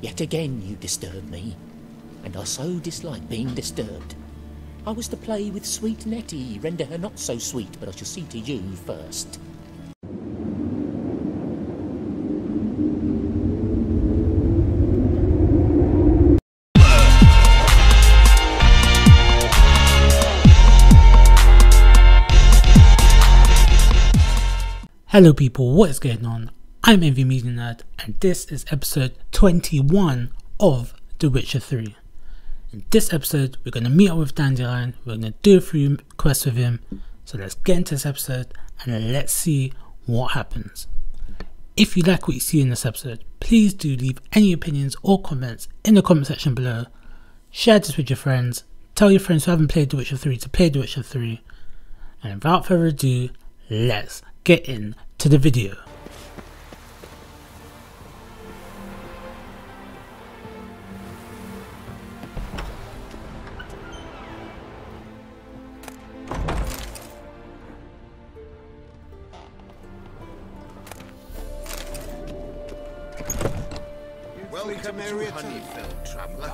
Yet again you disturb me, and I so dislike being disturbed. I was to play with sweet Nettie, render her not so sweet, but I shall see to you first. Hello people, what is going on? I'm Envy Media Nerd and this is episode 21 of The Witcher 3. In this episode we're going to meet up with Dandelion, we're going to do a few quests with him, so let's get into this episode and let's see what happens. If you like what you see in this episode, please do leave any opinions or comments in the comment section below. Share this with your friends, tell your friends who haven't played The Witcher 3 to play The Witcher 3, and without further ado, let's get into the video. Welcome to Honeyfell, traveller.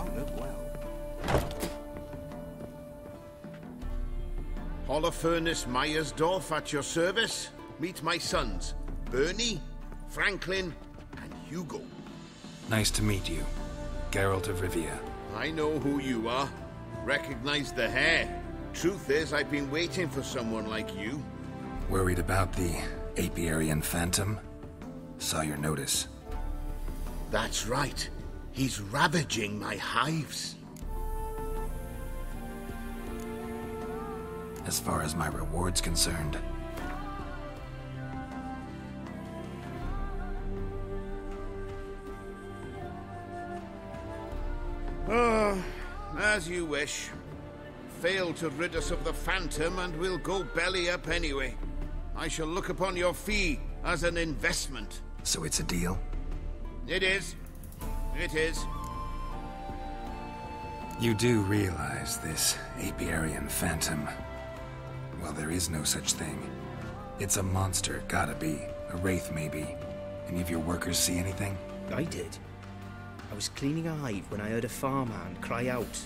Holofernes Meyersdorf at your service. Meet my sons, Bernie, Franklin, and Hugo. Nice to meet you, Geralt of Rivia. I know who you are. Recognize the hair. Truth is, I've been waiting for someone like you. Worried about the Aparian Phantom? Saw your notice. That's right. He's ravaging my hives. As far as my reward's concerned, as you wish. Fail to rid us of the Phantom and we'll go belly up anyway. I shall look upon your fee as an investment. so it's a deal? It is. It is. You do realize this Aparian Phantom, well, there is no such thing. It's a monster, gotta be. A wraith, maybe. Any of your workers see anything? I did. I was cleaning a hive when I heard a farmhand cry out.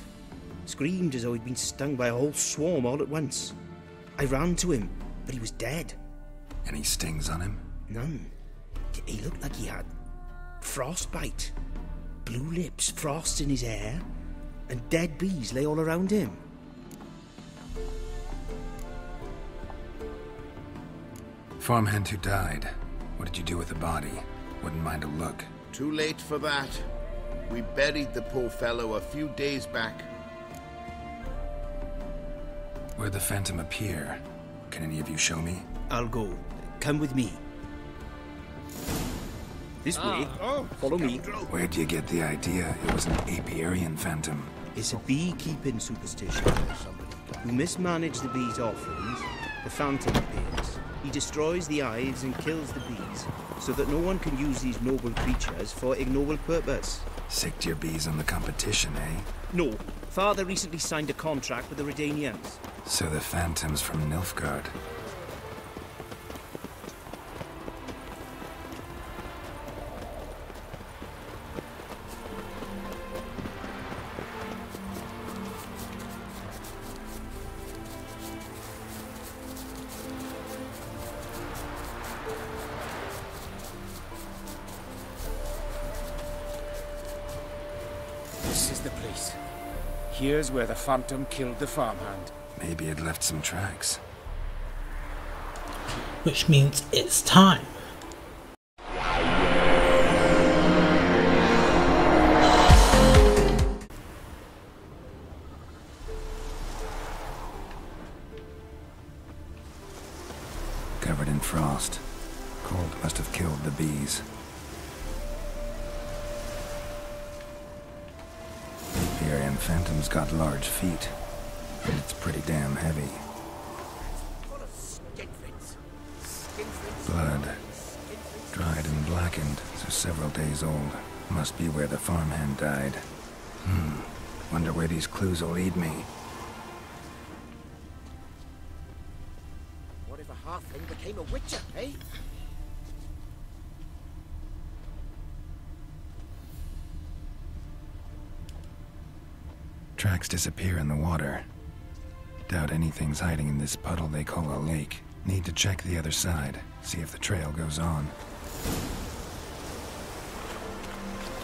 Screamed as though he'd been stung by a whole swarm all at once. I ran to him, but he was dead. Any stings on him? None. He looked like he had frostbite. Blue lips, frost in his hair, and dead bees lay all around him. Farmhand who died. What did you do with the body? Wouldn't mind a look. Too late for that. We buried the poor fellow a few days back. Where'd the Phantom appear? Can any of you show me? I'll go. Come with me. This way. Follow me. Where'd you get the idea it was an Aparian Phantom? It's a beekeeping superstition. You mismanage the bees' offerings, the Phantom appears. He destroys the hives and kills the bees, so that no one can use these noble creatures for ignoble purpose. Sicked your bees on the competition, eh? No. Father recently signed a contract with the Redanians. So the Phantom's from Nilfgaard. This is the place. Here's where the Phantom killed the farmhand. Maybe it left some tracks. Which means it's time. Covered in frost. Cold must have killed the bees. The Aparian Phantom's got large feet, and it's pretty damn heavy. Blood. Dried and blackened, so several days old. Must be where the farmhand died. Wonder where these clues will lead me. What if a halfling became a witcher, eh? Tracks disappear in the water. Doubt anything's hiding in this puddle they call a lake. Need to check the other side, see if the trail goes on.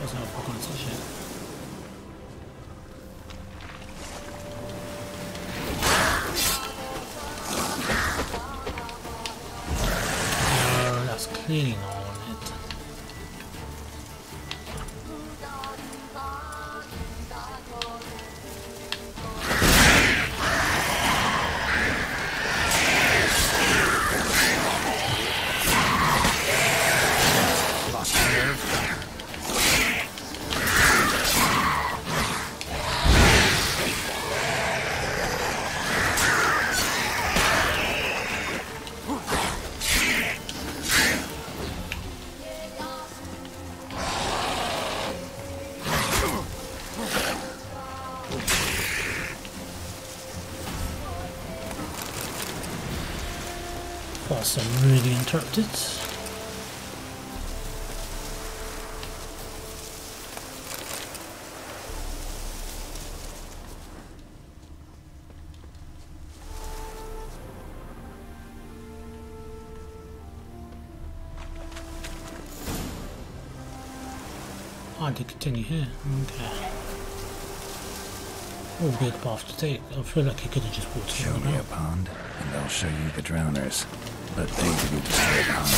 Doesn't have a fucking touch it. No, that's clearly not on it. Lost my nerve. Plus, I'm really interrupted. I did continue here. Okay. Oh, weird path to take. I feel like he could have just walked Show through me the a pond, and I'll show you the drowners. But they didn't destroy ponds.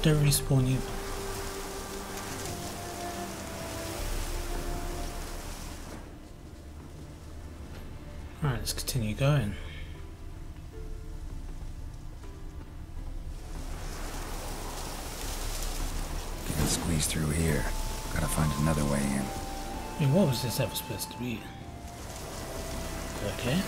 Don't respawn you. Alright, let's continue going. Can't squeeze through here. Gotta find another way in. I mean, what was this ever supposed to be? Okay.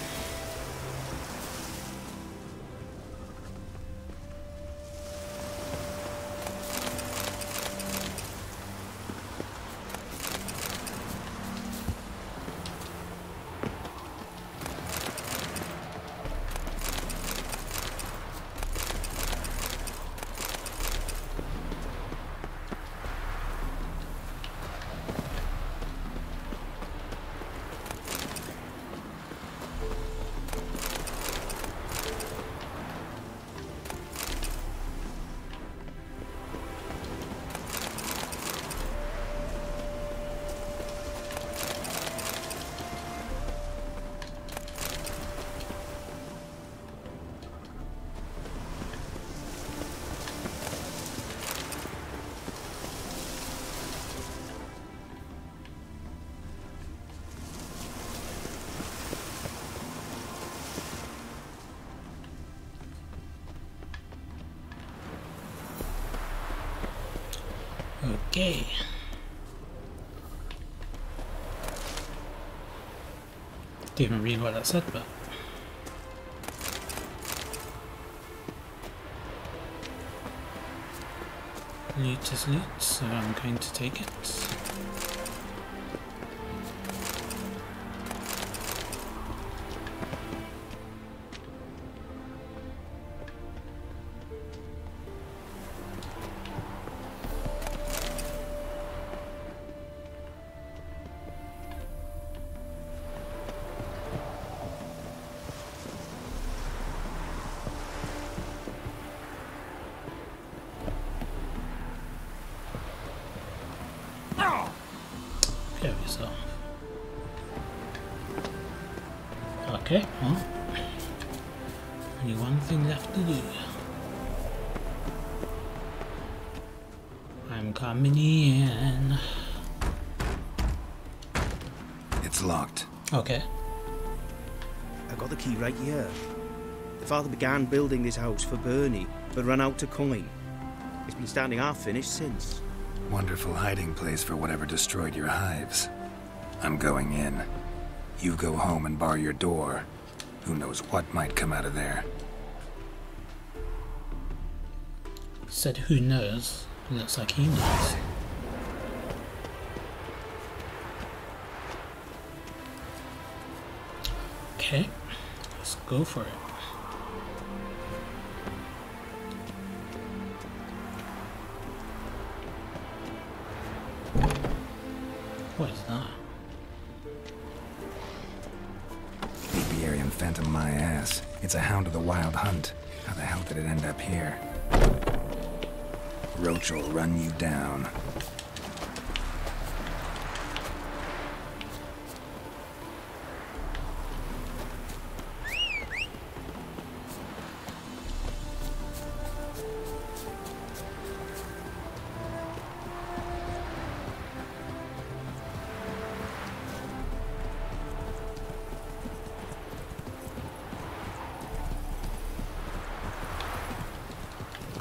Okay. Didn't even read what that said, but loot is loot, so I'm going to take it. myself. Okay, well, only one thing left to do. I'm coming in. It's locked. Okay. I got the key right here. The father began building this house for Bernie, but ran out of coin. It's been standing half finished since. Wonderful hiding place for whatever destroyed your hives. I'm going in. You go home and bar your door. Who knows what might come out of there. Said who knows. Looks like he knows. Okay, let's go for it. What is that? Aparian Phantom my ass. It's a hound of the wild hunt. How the hell did it end up here? Roach will run you down.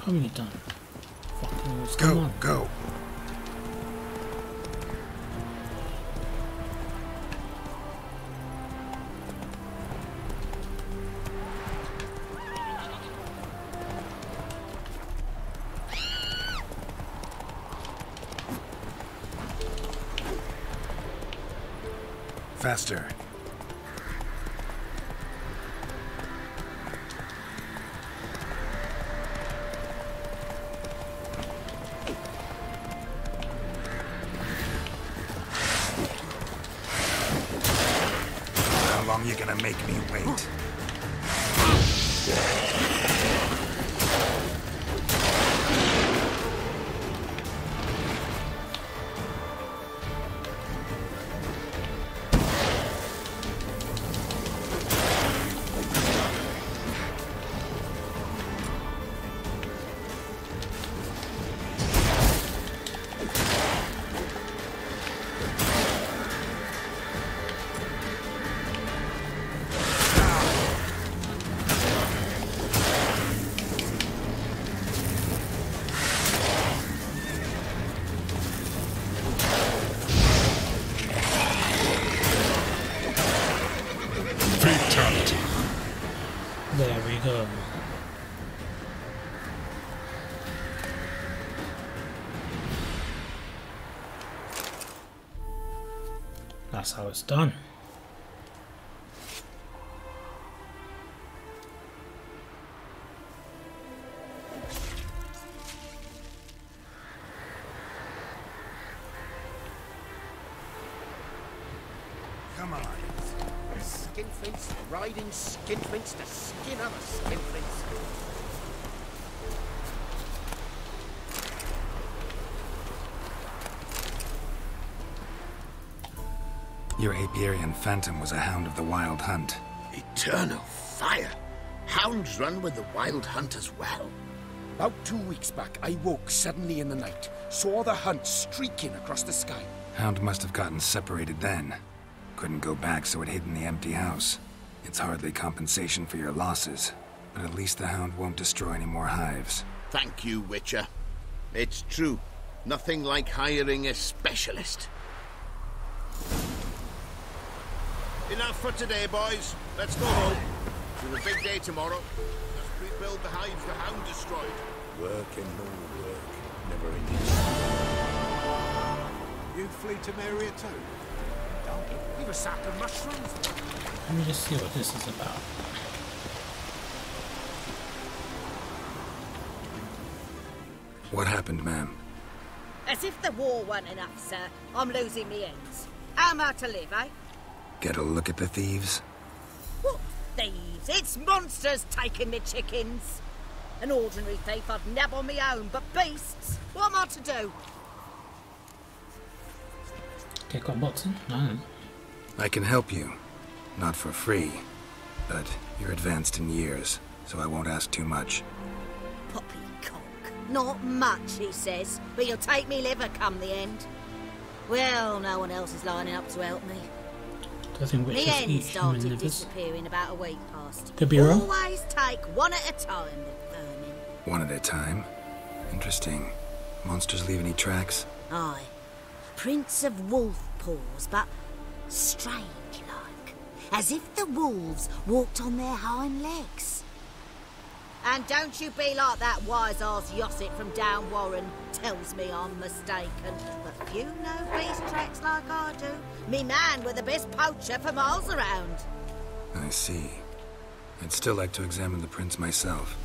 How many done? Fucking what's going on? Go! Faster. How long you gonna make me wait? There we go. That's how it's done. Come on. Skinflints riding skinflints to skin other skinflints. Your Aparian Phantom was a hound of the wild hunt. Eternal fire! Hounds run with the wild hunt as well. About 2 weeks back, I woke suddenly in the night, saw the hunt streaking across the sky. Hound must have gotten separated then. Couldn't go back, so it hid in the empty house. It's hardly compensation for your losses, but at least the hound won't destroy any more hives. Thank you, Witcher. It's true. Nothing like hiring a specialist. Enough for today, boys. Let's go home. It's a big day tomorrow. Let's rebuild the hives the hound destroyed. Work and more work. Never ending. You flee to Maria too? Leave a sack of mushrooms. Let me just see what this is about. What happened, ma'am? As if the war weren't enough, sir. I'm losing me ends. How am I to live, eh? Get a look at the thieves? What thieves? It's monsters taking me chickens. An ordinary thief I'd nab on me own, but beasts? What am I to do? Get got boxing? No. I can help you. Not for free. But you're advanced in years, so I won't ask too much. Poppycock. Not much, he says, but you'll take me liver come the end. Well, no one else is lining up to help me. Doesn't The witches end eat human started livers? disappearing about a week past. Could be wrong. Always take one at a time, the vermin. One at a time? Interesting. Monsters leave any tracks? Aye. Prints of wolf paws, but strange-like. As if the wolves walked on their hind legs. And don't you be like that wise-ass Yossit from down Warren tells me I'm mistaken. But few know beast tracks like I do. Me man were the best poacher for miles around. I see. I'd still like to examine the prints myself.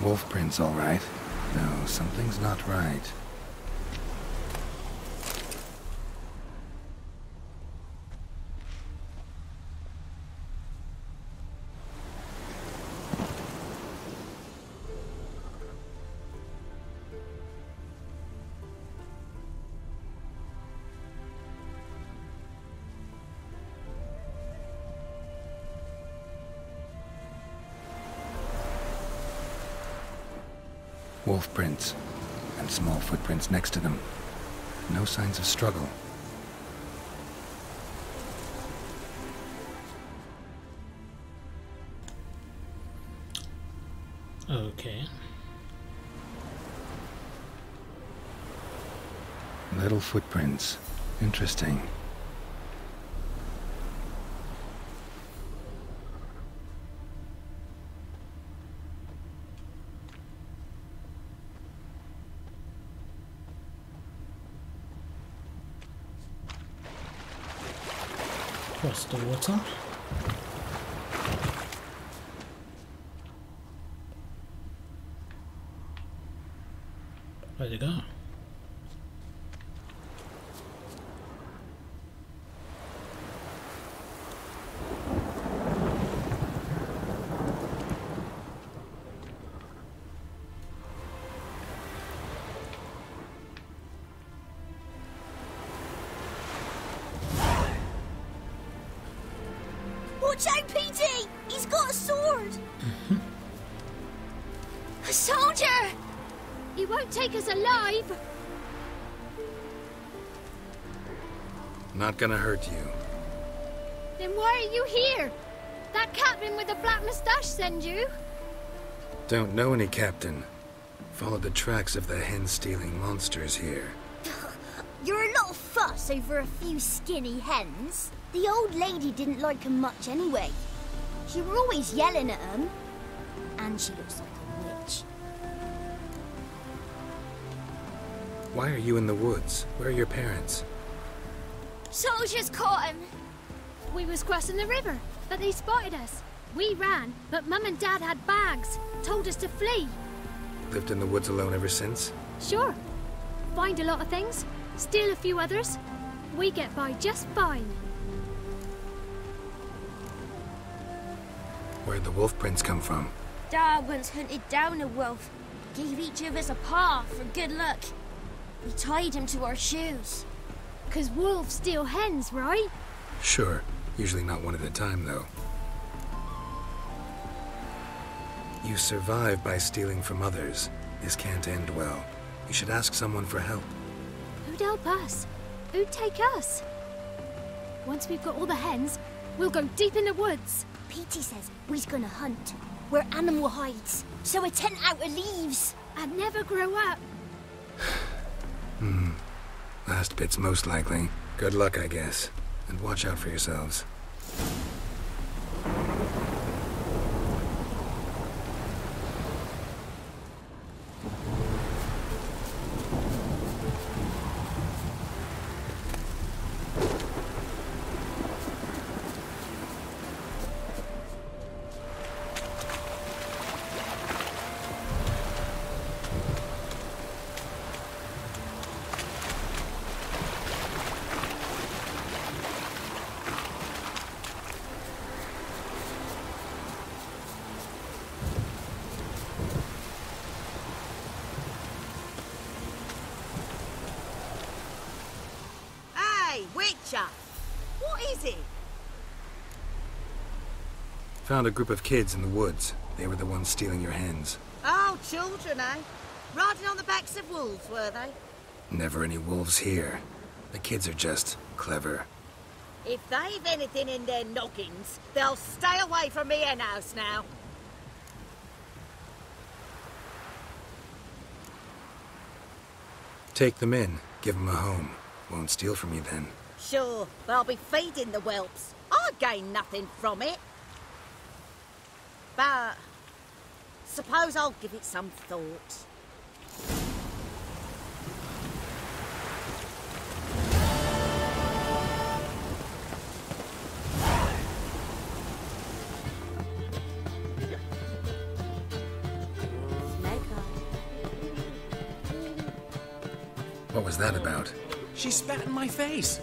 Wolf prints, all right. No, something's not right. Wolf prints, and small footprints next to them. No signs of struggle. Okay. Little footprints. Interesting. Across the water. Where'd it go? Watch out, PD! He's got a sword! A soldier! He won't take us alive! Not gonna hurt you. Then why are you here? That captain with the black moustache send you? Don't know any captain. Followed the tracks of the hen-stealing monsters here. You're a lot of fuss over a few skinny hens. The old lady didn't like 'em much anyway. She were always yelling at 'em. And she looks like a witch. Why are you in the woods? Where are your parents? Soldiers caught him. We was crossing the river, but they spotted us. We ran, but Mum and Dad had bags. Told us to flee. Lived in the woods alone ever since? Sure. Find a lot of things, steal a few others. We get by just fine. Where'd the wolf prints come from? Dad once hunted down a wolf. Gave each of us a paw for good luck. We tied him to our shoes. 'Cause wolves steal hens, right? Sure. Usually not one at a time, though. You survive by stealing from others. This can't end well. You should ask someone for help. Who'd help us? Who'd take us? Once we've got all the hens, we'll go deep in the woods. Petey says we's gonna hunt where animal hides, so a tent out of leaves. And never grow up. Last bit's most likely. Good luck, I guess. And watch out for yourselves. creature? What is it? Found a group of kids in the woods. They were the ones stealing your hens. Oh, children, eh? Riding on the backs of wolves, were they? Never any wolves here. The kids are just clever. If they've anything in their noggins, they'll stay away from me hen house now. Take them in. Give them a home. Won't steal from you then. Sure, but I'll be feeding the whelps. I gain nothing from it. But suppose I'll give it some thought. What was that about? She spat in my face.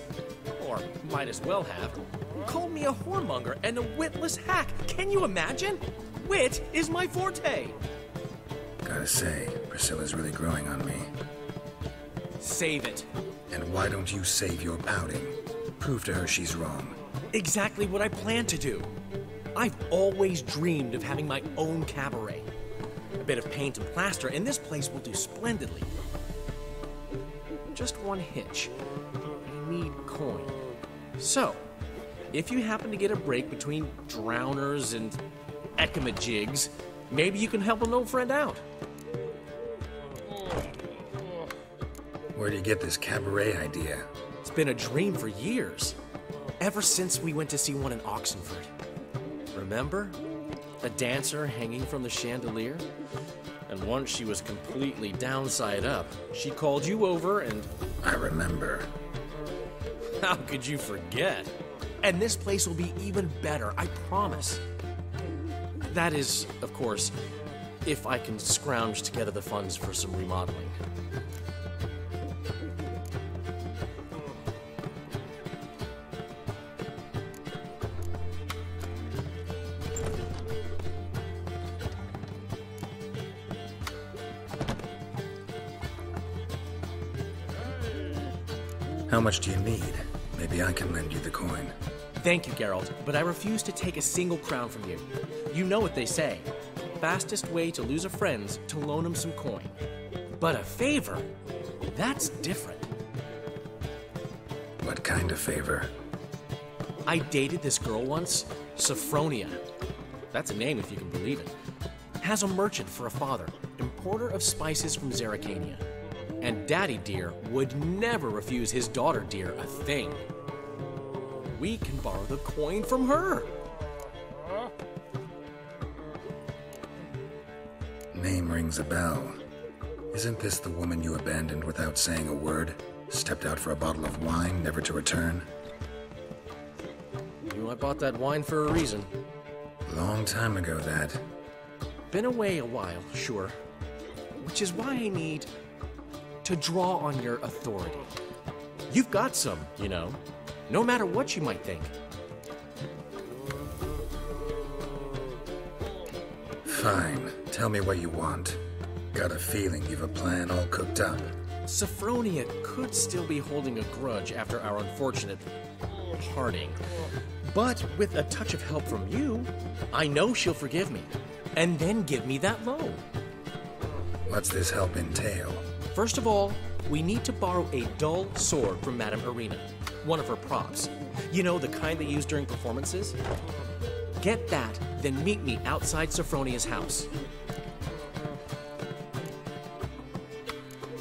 Or might as well have. Called me a whoremonger and a witless hack. Can you imagine? Wit is my forte. Gotta say, Priscilla's really growing on me. Save it. And why don't you save your pouting? Prove to her she's wrong. Exactly what I plan to do. I've always dreamed of having my own cabaret. A bit of paint and plaster, and this place will do splendidly. Just one hitch. I need coin. So, if you happen to get a break between drowners and ecamajigs, maybe you can help an old friend out. Where do you get this cabaret idea? It's been a dream for years. Ever since we went to see one in Oxenford. Remember? A dancer hanging from the chandelier? And once she was completely downside up, she called you over and... I remember. How could you forget? And this place will be even better, I promise. That is, of course, if I can scrounge together the funds for some remodeling. How much do you need? Maybe I can lend you the coin. Thank you, Geralt, but I refuse to take a single crown from you. You know what they say. Fastest way to lose a friend's to loan him some coin. But a favor? That's different. What kind of favor? I dated this girl once, Sophronia. That's a name if you can believe it. Has a merchant for a father, importer of spices from Zerrikania. And Daddy Dear would never refuse his daughter Dear a thing. We can borrow the coin from her. Name rings a bell. Isn't this the woman you abandoned without saying a word? Stepped out for a bottle of wine, never to return? You know, I bought that wine for a reason. Long time ago, that. Been away a while, sure. Which is why I need to draw on your authority. You've got some, you know, no matter what you might think. Fine. Tell me what you want. Got a feeling you've a plan all cooked up. Sophronia could still be holding a grudge after our unfortunate parting. But with a touch of help from you, I know she'll forgive me. And then give me that loan. What's this help entail? First of all, we need to borrow a dull sword from Madame Arena, one of her props. You know, the kind they use during performances? Get that, then meet me outside Sophronia's house.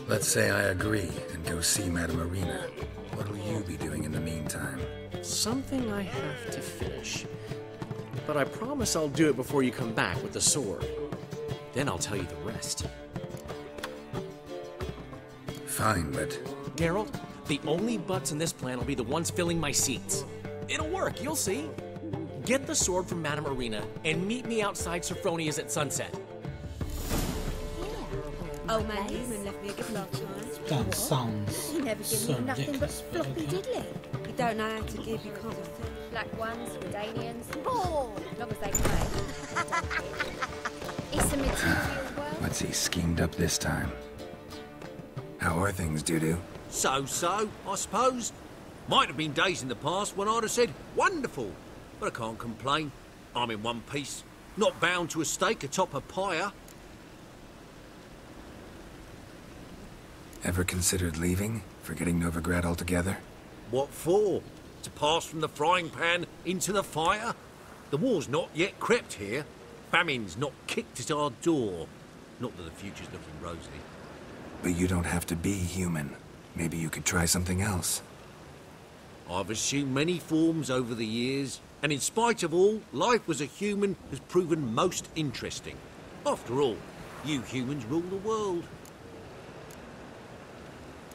Let's say I agree and go see Madame Arena. What'll you be doing in the meantime? Something I have to finish. But I promise I'll do it before you come back with the sword. Then I'll tell you the rest. Fine, but... Geralt, the only butts in this plan will be the ones filling my seats. It'll work, you'll see. Get the sword from Madame Arena and meet me outside Sophronia's at sunset. Old man Newman left me a gift last time. That sounds He never gave so me nothing but ridiculous. floppy diddly. You don't know how to give, you can't afford. Black ones, Redanians, Oh, as long as they pay. It's a material world. What's he schemed up this time? How are things, Dudu? So, I suppose. Might have been days in the past when I'd have said, wonderful, but I can't complain. I'm in one piece, not bound to a stake atop a pyre. Ever considered leaving? Forgetting Novigrad altogether? What for? To pass from the frying pan into the fire? The war's not yet crept here. Famine's not kicked at our door. Not that the future's looking rosy. But you don't have to be human. Maybe you could try something else. I've assumed many forms over the years, and in spite of all, life as a human has proven most interesting. After all, you humans rule the world.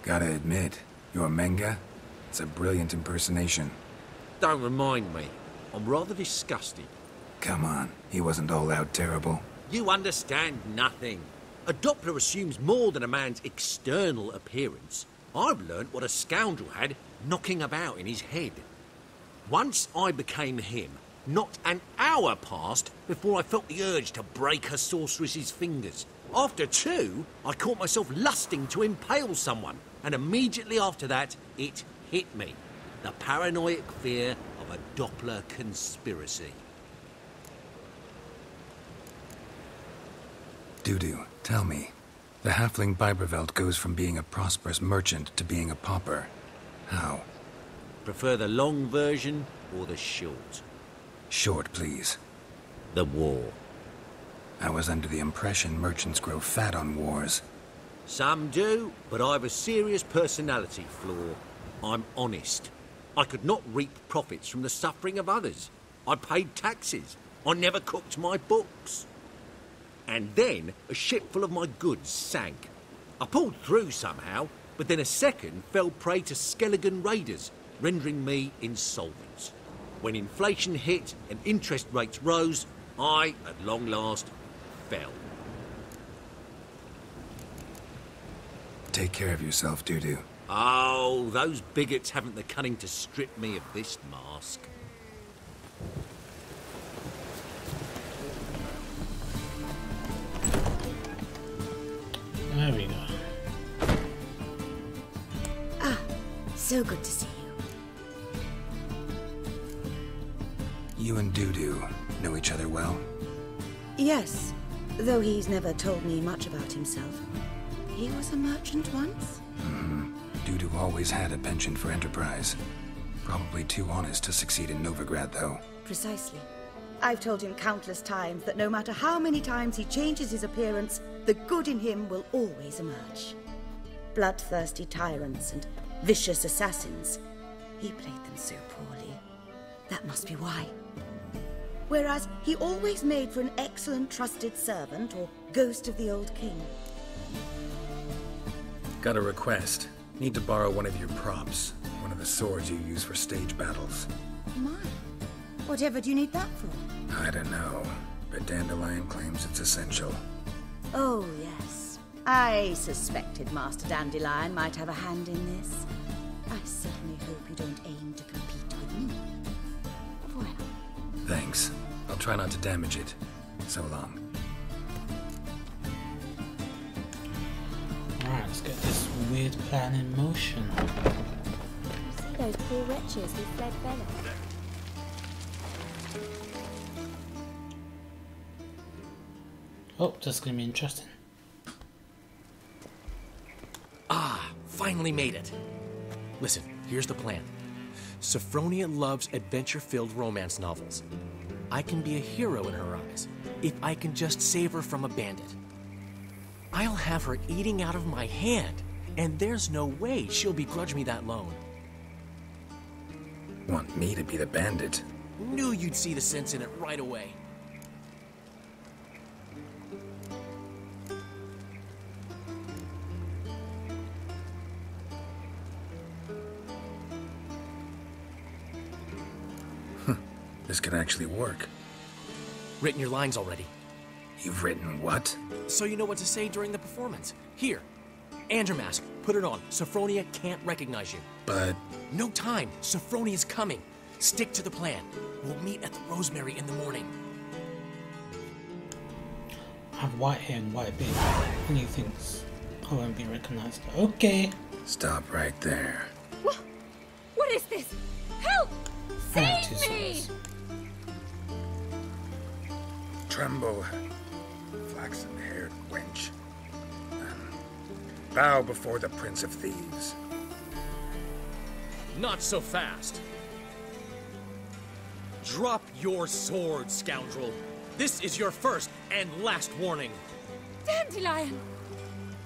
Gotta admit, your Menga, it's a brilliant impersonation. Don't remind me. I'm rather disgusted. Come on, he wasn't all out terrible. You understand nothing. A Doppler assumes more than a man's external appearance. I've learnt what a scoundrel had knocking about in his head. Once I became him, not an hour passed before I felt the urge to break a sorceress's fingers. After 2, I caught myself lusting to impale someone, and immediately after that, it hit me. The paranoid fear of a Doppler conspiracy. Dudu, tell me. The halfling Biberveld goes from being a prosperous merchant to being a pauper. How? Prefer the long version or the short? Short, please. The war. I was under the impression merchants grow fat on wars. Some do, but I've a serious personality flaw. I'm honest. I could not reap profits from the suffering of others. I paid taxes. I never cooked my books. And then a ship full of my goods sank. I pulled through somehow, but then a second fell prey to Skelligan raiders, rendering me insolvent. When inflation hit and interest rates rose, I, at long last, fell. Take care of yourself, Dudu. Oh, those bigots haven't the cunning to strip me of this mask. There we go. Ah, so good to see you. You and Dudu know each other well? Yes, though he's never told me much about himself. He was a merchant once? Dudu always had a penchant for enterprise. Probably too honest to succeed in Novigrad, though. Precisely. I've told him countless times that no matter how many times he changes his appearance, the good in him will always emerge. Bloodthirsty tyrants and vicious assassins. He played them so poorly. That must be why. Whereas he always made for an excellent trusted servant or ghost of the old king. Got a request. Need to borrow one of your props. One of the swords you use for stage battles. My, whatever do you need that for? I don't know, but Dandelion claims it's essential. Oh, yes. I suspected Master Dandelion might have a hand in this. I certainly hope you don't aim to compete with me. Voilà. Thanks. I'll try not to damage it. So long. Alright, let's get this weird plan in motion. You see those poor wretches who fled Bella? Oh, this is gonna be interesting. Ah, finally made it. Listen, here's the plan. Sophronia loves adventure-filled romance novels. I can be a hero in her eyes if I can just save her from a bandit. I'll have her eating out of my hand, and there's no way she'll begrudge me that loan. Want me to be the bandit? Knew you'd see the sense in it right away. This could actually work. Written your lines already. You've written what? So you know what to say during the performance. Here. And your mask. Put it on. Sophronia can't recognize you. But... No time. Sophronia's coming. Stick to the plan. We'll meet at the Rosemary in the morning. I have white hair and white beard, and he thinks I won't be recognized. Okay. Stop right there. What is this? Help! Save me! Tremble, flaxen-haired wench. Bow before the Prince of Thieves. Not so fast. Drop your sword, scoundrel. This is your first and last warning. Dandelion!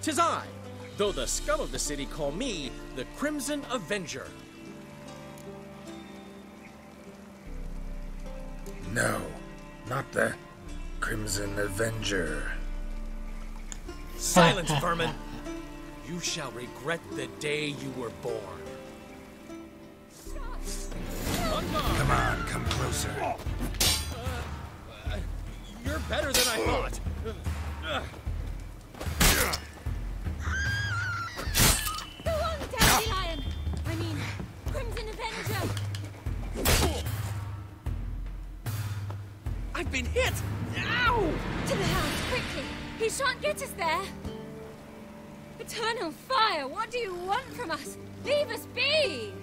'Tis I, though the scum of the city call me the Crimson Avenger. No, not the Crimson Avenger. Silence, vermin! You shall regret the day you were born. Come on, come closer. You're better than I thought. Go on, Dandelion! I mean, Crimson Avenger! I've been hit! Ow! To the house, quickly! He shan't get us there! Eternal fire, what do you want from us? Leave us be!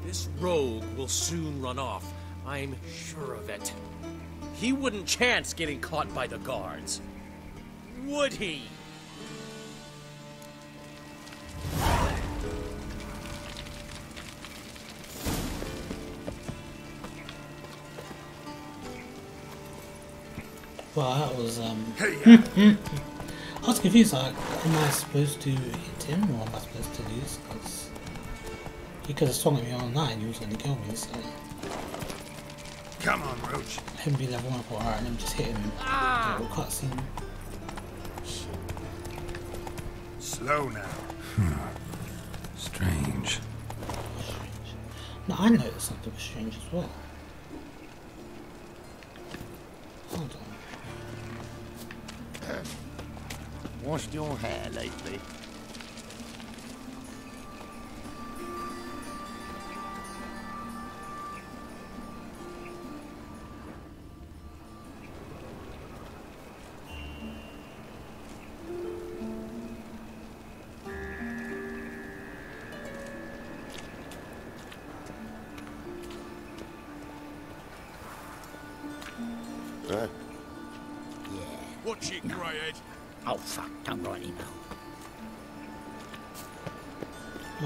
This rogue will soon run off. I'm sure of it. He wouldn't chance getting caught by the guards. Would he? Well, that was I was confused, like, am I supposed to hit him or am I supposed to lose? Because he could have swung at me all night and he was going to kill me, so... Come on, Roach. Him be level 1 for alright, let me just hit him. Little cutscene. Slow now. Strange. No, I noticed something was strange as well. Hold on. Washed your hair lately? Watch it, Greyhead. Oh, fuck, don't write email.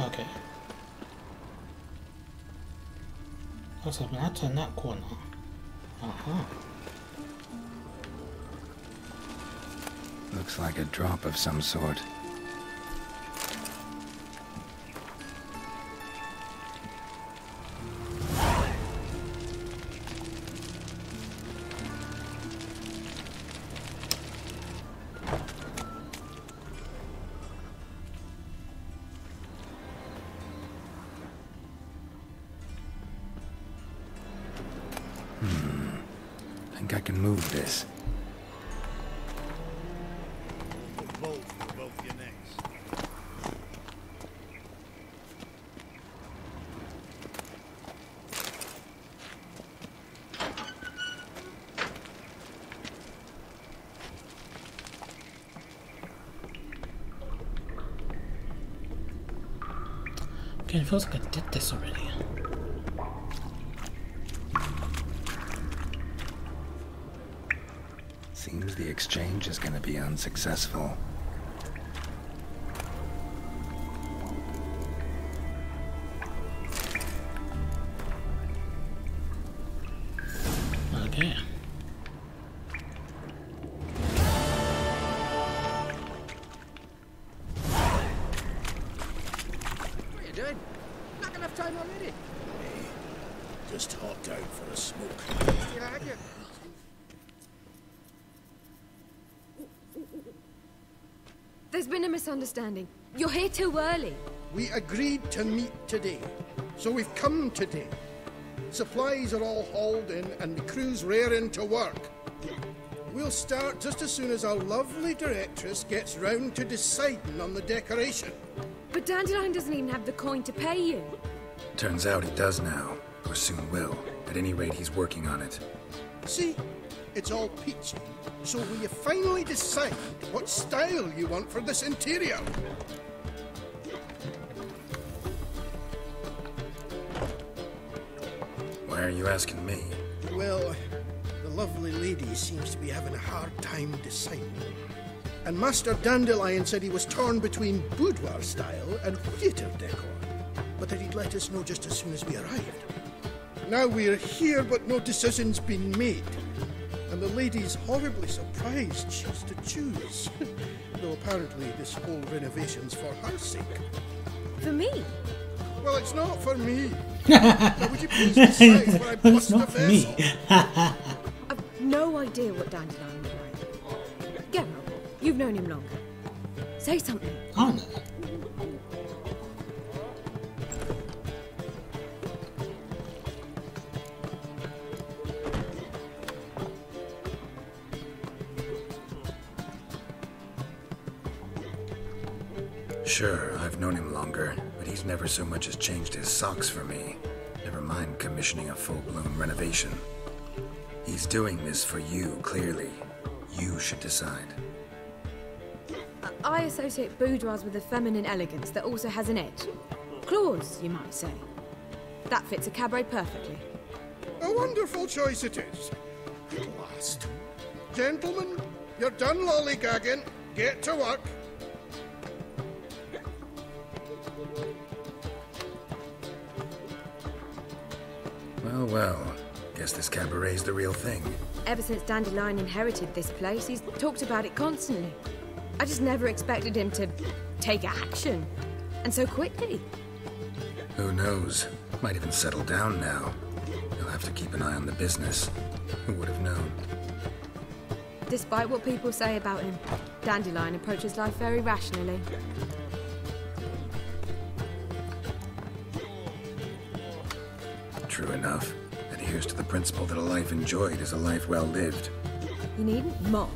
Okay. What's happening? I turned that corner. Looks like a drop of some sort. I can move this. Both for both your necks. Okay, it feels like I did this already. Seems the exchange is going to be unsuccessful. Okay. What are you doing? Not enough time already. Hey, just hopped out for a smoke. You like it? There's been a misunderstanding. You're here too early. We agreed to meet today, so we've come today. Supplies are all hauled in and the crew's raring to work. We'll start just as soon as our lovely directress gets round to deciding on the decoration. But Dandelion doesn't even have the coin to pay you. Turns out he does now, or soon will. At any rate, he's working on it. See? It's all peachy. So will you finally decide what style you want for this interior? Why are you asking me? Well, the lovely lady seems to be having a hard time deciding. And Master Dandelion said he was torn between boudoir style and theatre decor, but that he'd let us know just as soon as we arrived. Now we're here, but no decision's been made. And the lady's horribly surprised she's to choose. Though apparently this whole renovation's for her sake. For me? Well, it's not for me. Now, would you please decide when I bust the vessel? I've no idea what Dandelion was like. Geralt, you've known him longer. Say something. Oh no. Sure, I've known him longer, but he's never so much as changed his socks for me. Never mind commissioning a full-blown renovation. He's doing this for you, clearly. You should decide. I associate boudoirs with a feminine elegance that also has an edge. Claws, you might say. That fits a cabaret perfectly. A wonderful choice it is. At last. Gentlemen, you're done lollygagging. Get to work. Well, well. Guess this cabaret's the real thing. Ever since Dandelion inherited this place, he's talked about it constantly. I just never expected him to take action. And so quickly. Who knows? Might even settle down now. He'll have to keep an eye on the business. Who would have known? Despite what people say about him, Dandelion approaches life very rationally. True enough. Adheres to the principle that a life enjoyed is a life well lived. You needn't mock.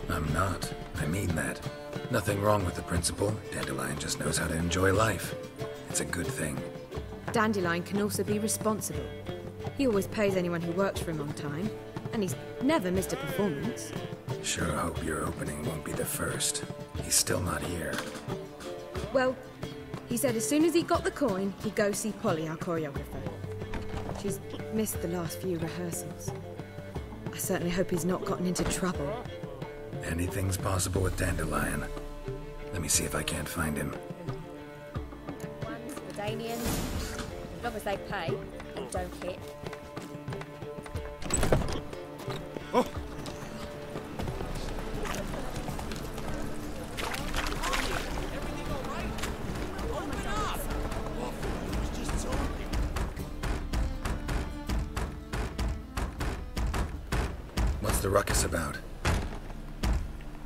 I'm not. I mean that. Nothing wrong with the principle. Dandelion just knows how to enjoy life. It's a good thing. Dandelion can also be responsible. He always pays anyone who works for him on time, and he's never missed a performance. Sure hope your opening won't be the first. He's still not here. Well, he said as soon as he got the coin, he'd go see Polly, our choreographer. She's missed the last few rehearsals. I certainly hope he's not gotten into trouble. Anything's possible with Dandelion. Let me see if I can't find him. Ones, the Damians. As long as they pay and don't hit. Oh! What's the ruckus about?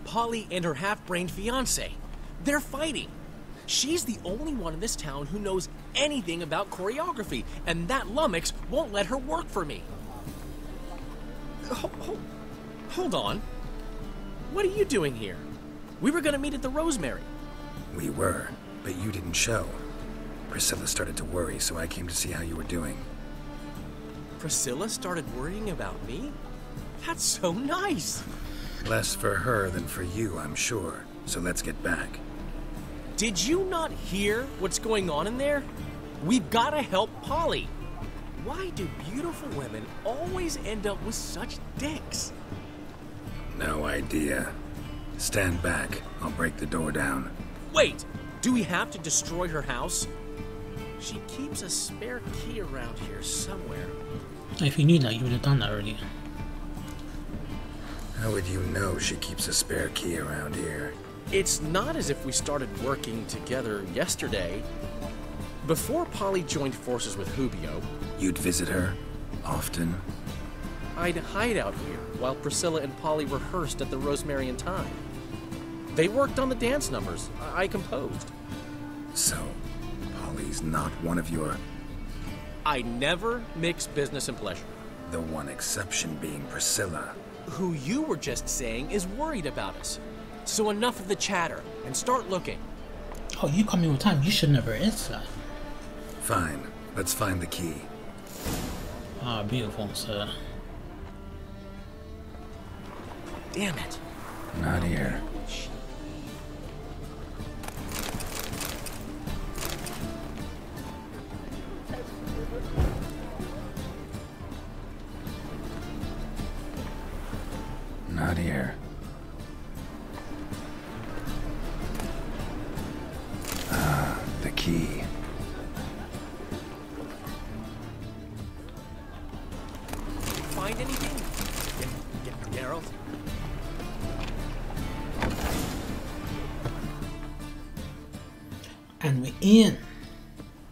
Polly and her half-brained fiancé. They're fighting. She's the only one in this town who knows anything about choreography, and that lummox won't let her work for me. Hold on. What are you doing here? We were gonna meet at the Rosemary. We were, but you didn't show. Priscilla started to worry, so I came to see how you were doing. Priscilla started worrying about me? That's so nice. Less for her than for you, I'm sure. So let's get back. Did you not hear what's going on in there? We've got to help Polly. Why do beautiful women always end up with such dicks? No idea. Stand back. I'll break the door down. Wait! Do we have to destroy her house? She keeps a spare key around here somewhere. If you knew that, you would have done that already. How would you know she keeps a spare key around here? It's not as if we started working together yesterday. Before Polly joined forces with Hubio, you'd visit her? Often? I'd hide out here while Priscilla and Polly rehearsed at the Rosemary and Thyme. They worked on the dance numbers I composed. So, Polly's not one of your... I never mix business and pleasure. The one exception being Priscilla. Who you were just saying is worried about us. So enough of the chatter, and start looking. Oh, you come in with time. You should never answer that. Fine. Let's find the key. Ah, beautiful, sir. Damn it. Not here. here. Ah, the key. Find anything? Geralt? And we're in.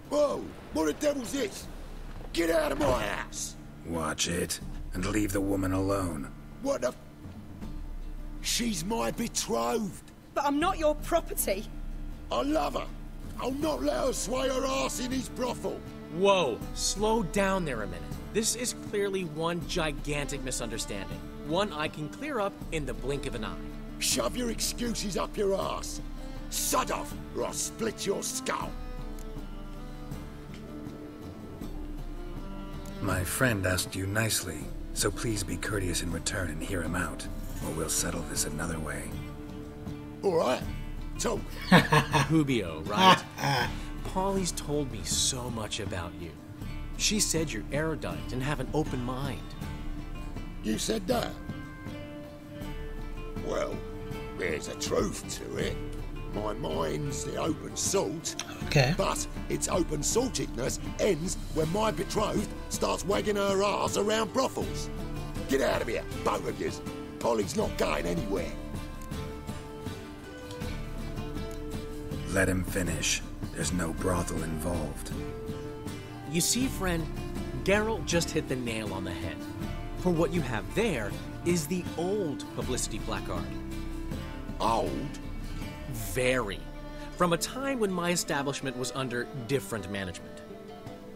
Whoa! What the devil's this? Get out of my house! Watch it, and leave the woman alone. What the... She's my betrothed. But I'm not your property. I love her. I'll not let her sway her ass in his brothel. Whoa, slow down there a minute. This is clearly one gigantic misunderstanding. One I can clear up in the blink of an eye. Shove your excuses up your ass. Sod off, or I'll split your skull. My friend asked you nicely, so please be courteous in return and hear him out, or we'll settle this another way. All right, talk. Hubio, right? Polly's told me so much about you. She said you're erudite and have an open mind. You said that? Well, there's a truth to it. My mind's the open salt. Okay. But its open saltedness ends when my betrothed starts wagging her ass around brothels. Get out of here, both of yous. Polly's not going anywhere. Let him finish. There's no brothel involved. You see, friend, Geralt just hit the nail on the head. For what you have there is the old publicity placard. Old? Very. From a time when my establishment was under different management.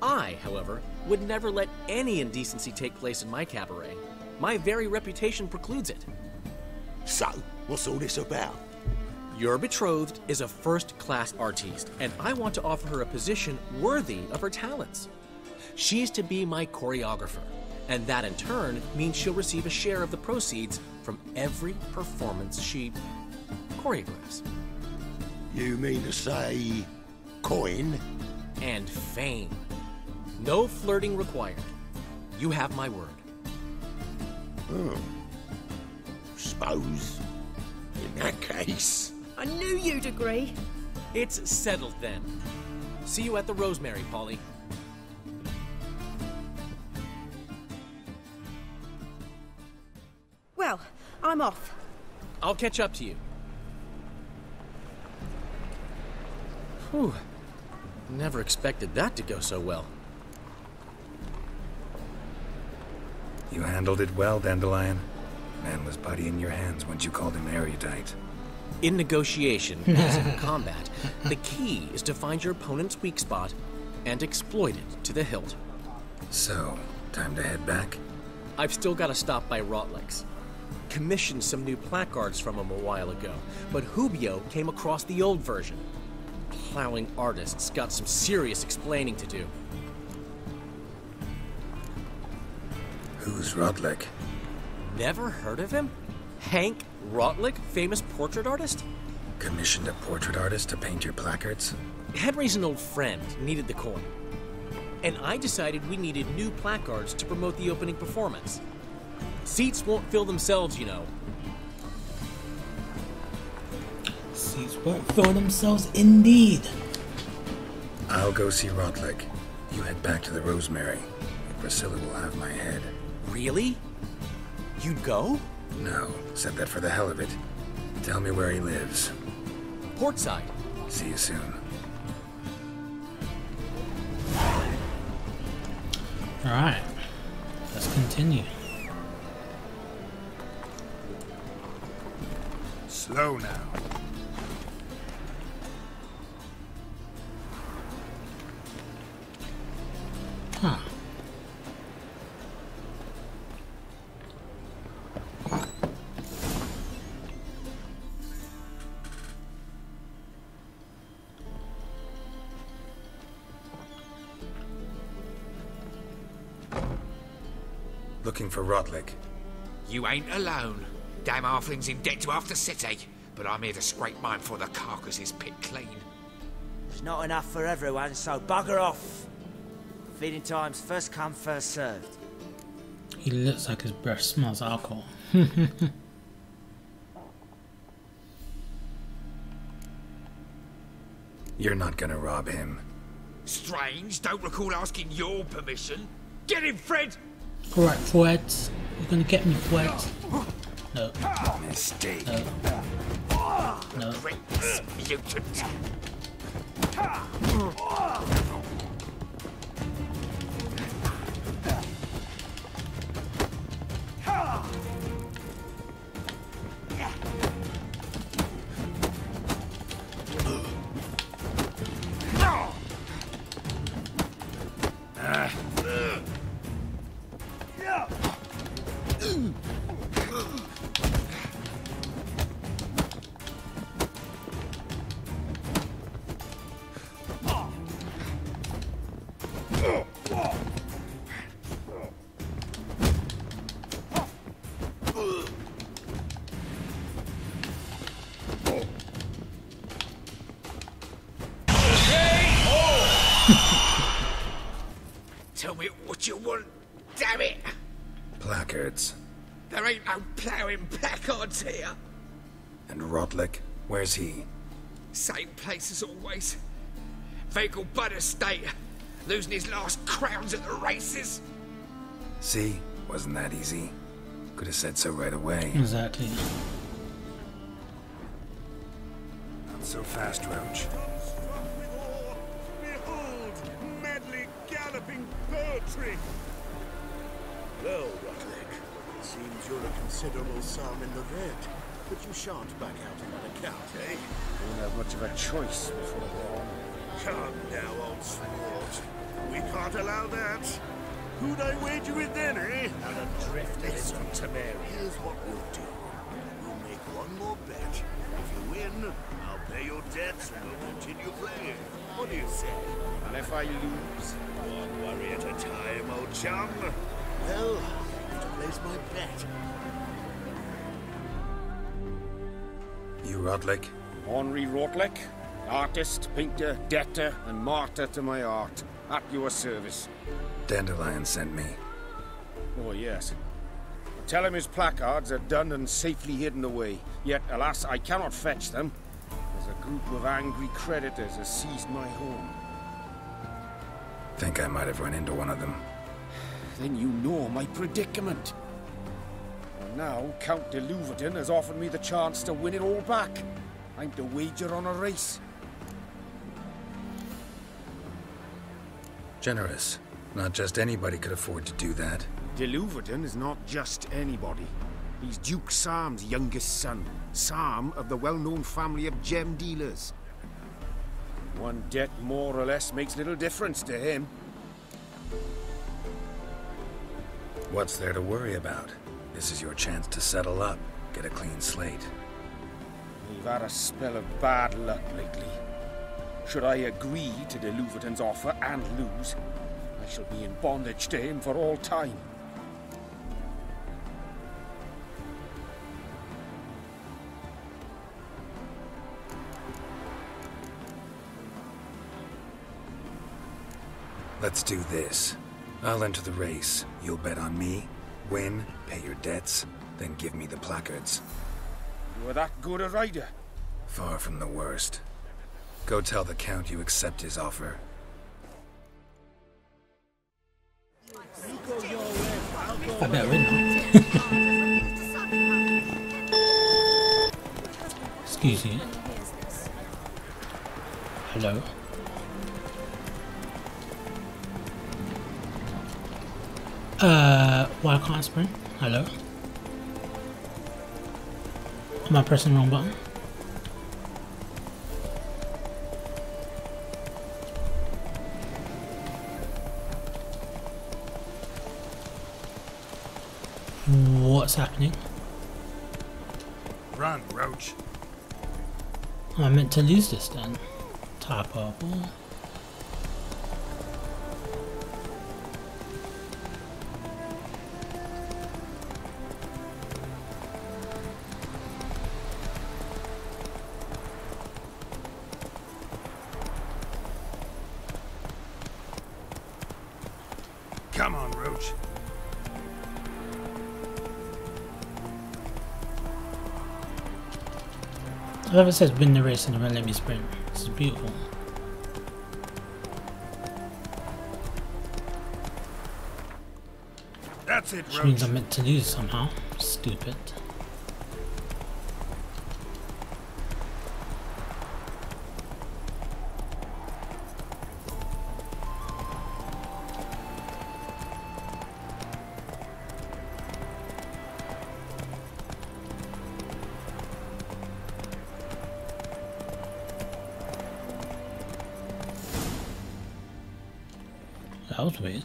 I, however, would never let any indecency take place in my cabaret. My very reputation precludes it. So, what's all this about? Your betrothed is a first-class artiste, and I want to offer her a position worthy of her talents. She's to be my choreographer, and that in turn means she'll receive a share of the proceeds from every performance she choreographs. You mean to say... coin? And fame. No flirting required. You have my word. Suppose, in that case... I knew you'd agree. It's settled then. See you at the Rosemary, Polly. Well, I'm off. I'll catch up to you. Whew. Never expected that to go so well. You handled it well, Dandelion. Man was putty in your hands once you called him erudite. In negotiation, as in combat, the key is to find your opponent's weak spot and exploit it to the hilt. So, time to head back? I've still got to stop by Rotlick's. Commissioned some new placards from him a while ago, but Hubio came across the old version. Plowing artists got some serious explaining to do. Who's Rotlick? Never heard of him? Hank Rotlick, famous portrait artist? Commissioned a portrait artist to paint your placards? Henry's an old friend, needed the coin. And I decided we needed new placards to promote the opening performance. Seats won't fill themselves, you know. Seats won't fill themselves indeed. I'll go see Rotlick. You head back to the Rosemary. Priscilla will have my head. Really? You'd go? No, said that for the hell of it. Tell me where he lives. Portside. See you soon. Alright, let's continue. Slow now. Huh. Looking for Rotlick. You ain't alone. Damn halfling's in debt to half the city, but I'm here to scrape mine before the carcass is picked clean. There's not enough for everyone, so bugger off. Feeding time's first come, first served. He looks like his breath smells alcohol. You're not gonna rob him. Strange, don't recall asking your permission. Get him, Fred! Alright, Fred. You're gonna get me, Fred. No. Mistake. No. No. Prince, mutant. Tell me what you want, damn it! Placards. There ain't no ploughing placards here. And Rotlick, where's he? Same place as always. Vehicle Bud Estate. Losing his last crowns at the races. See? Wasn't that easy? Could have said so right away. Exactly. Not so fast, Roach. Behold, madly galloping poetry. Well, Rotlick, it seems you're a considerable sum in the red, but you shan't back out on that account, eh? Don't have much of a choice before long. Come now, old sport. We can't allow that. Who'd I wager with then, eh? Not a drift is on to Mary. Here's what we'll do. We'll make one more bet. If you win, I'll pay your debts and we'll continue playing. What do you say? And if I lose? One worry at a time, old chum. Well, I have to place my bet. You Rotlick? Henri Rotlick, artist, painter, debtor, and martyr to my art. At your service. Dandelion sent me. Oh, yes. Tell him his placards are done and safely hidden away. Yet, alas, I cannot fetch them, as a group of angry creditors has seized my home. Think I might have run into one of them. Then you know my predicament. And now, Count de Louverton has offered me the chance to win it all back. I'm to wager on a race. Generous. Not just anybody could afford to do that. De Louverton is not just anybody. He's Duke Sam's youngest son. Sam of the well-known family of gem dealers. One debt more or less makes little difference to him. What's there to worry about? This is your chance to settle up, get a clean slate. We've had a spell of bad luck lately. Should I agree to de Louverton's offer and lose, I shall be in bondage to him for all time. Let's do this. I'll enter the race. You'll bet on me, win, pay your debts, then give me the placards. You are that good a rider? Far from the worst. Go tell the Count you accept his offer. I better win now. Excuse you. Hello? Why can't I sprint? Hello? Am I pressing the wrong button? What's happening? Run, Roach. Am I meant to lose this then? Type purple. Come on, Roach. Whoever says win the race and then let me sprint. This is beautiful. That's it, Which means I'm meant to lose somehow. Stupid. That was weird.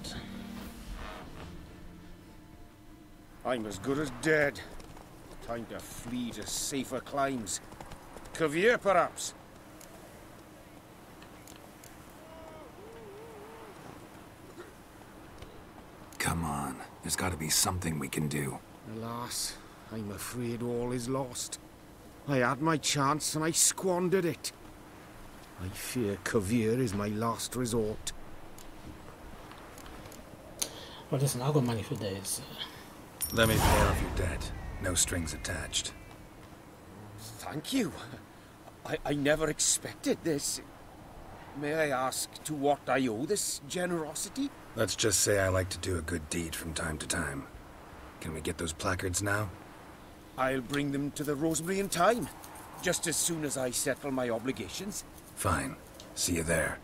I'm as good as dead. Time to flee to safer climes. Cabaret, perhaps? Come on. There's got to be something we can do. Alas, I'm afraid all is lost. I had my chance and I squandered it. I fear Cabaret is my last resort. Well, listen, I've got money for days. Let me pay off your debt. No strings attached. Thank you. I never expected this. May I ask to what I owe this generosity? Let's just say I like to do a good deed from time to time. Can we get those placards now? I'll bring them to the Rosemary in time, just as soon as I settle my obligations. Fine. See you there.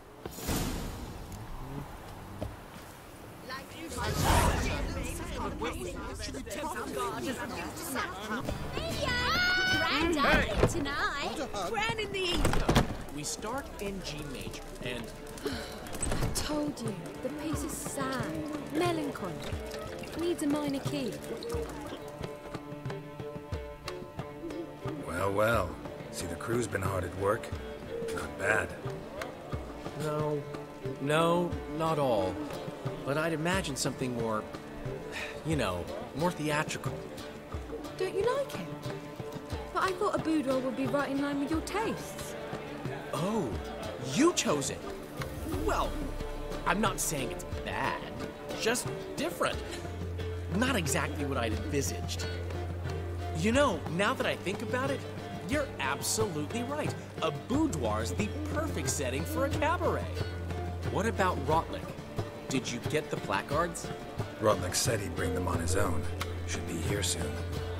Granddad tonight. Grand in the evening. We start in G major, and I told you, the piece is sad, melancholy. Needs a minor key. Well, well. See, the crew's been hard at work. Not bad. No, not all. But I'd imagine something more, you know, more theatrical. Don't you like it? But I thought a boudoir would be right in line with your tastes. Oh, you chose it. Well, I'm not saying it's bad, just different. Not exactly what I'd envisaged. You know, now that I think about it, you're absolutely right. A boudoir's the perfect setting for a cabaret. What about Rotlick? Did you get the placards? Rotlick said he'd bring them on his own. Should be here soon.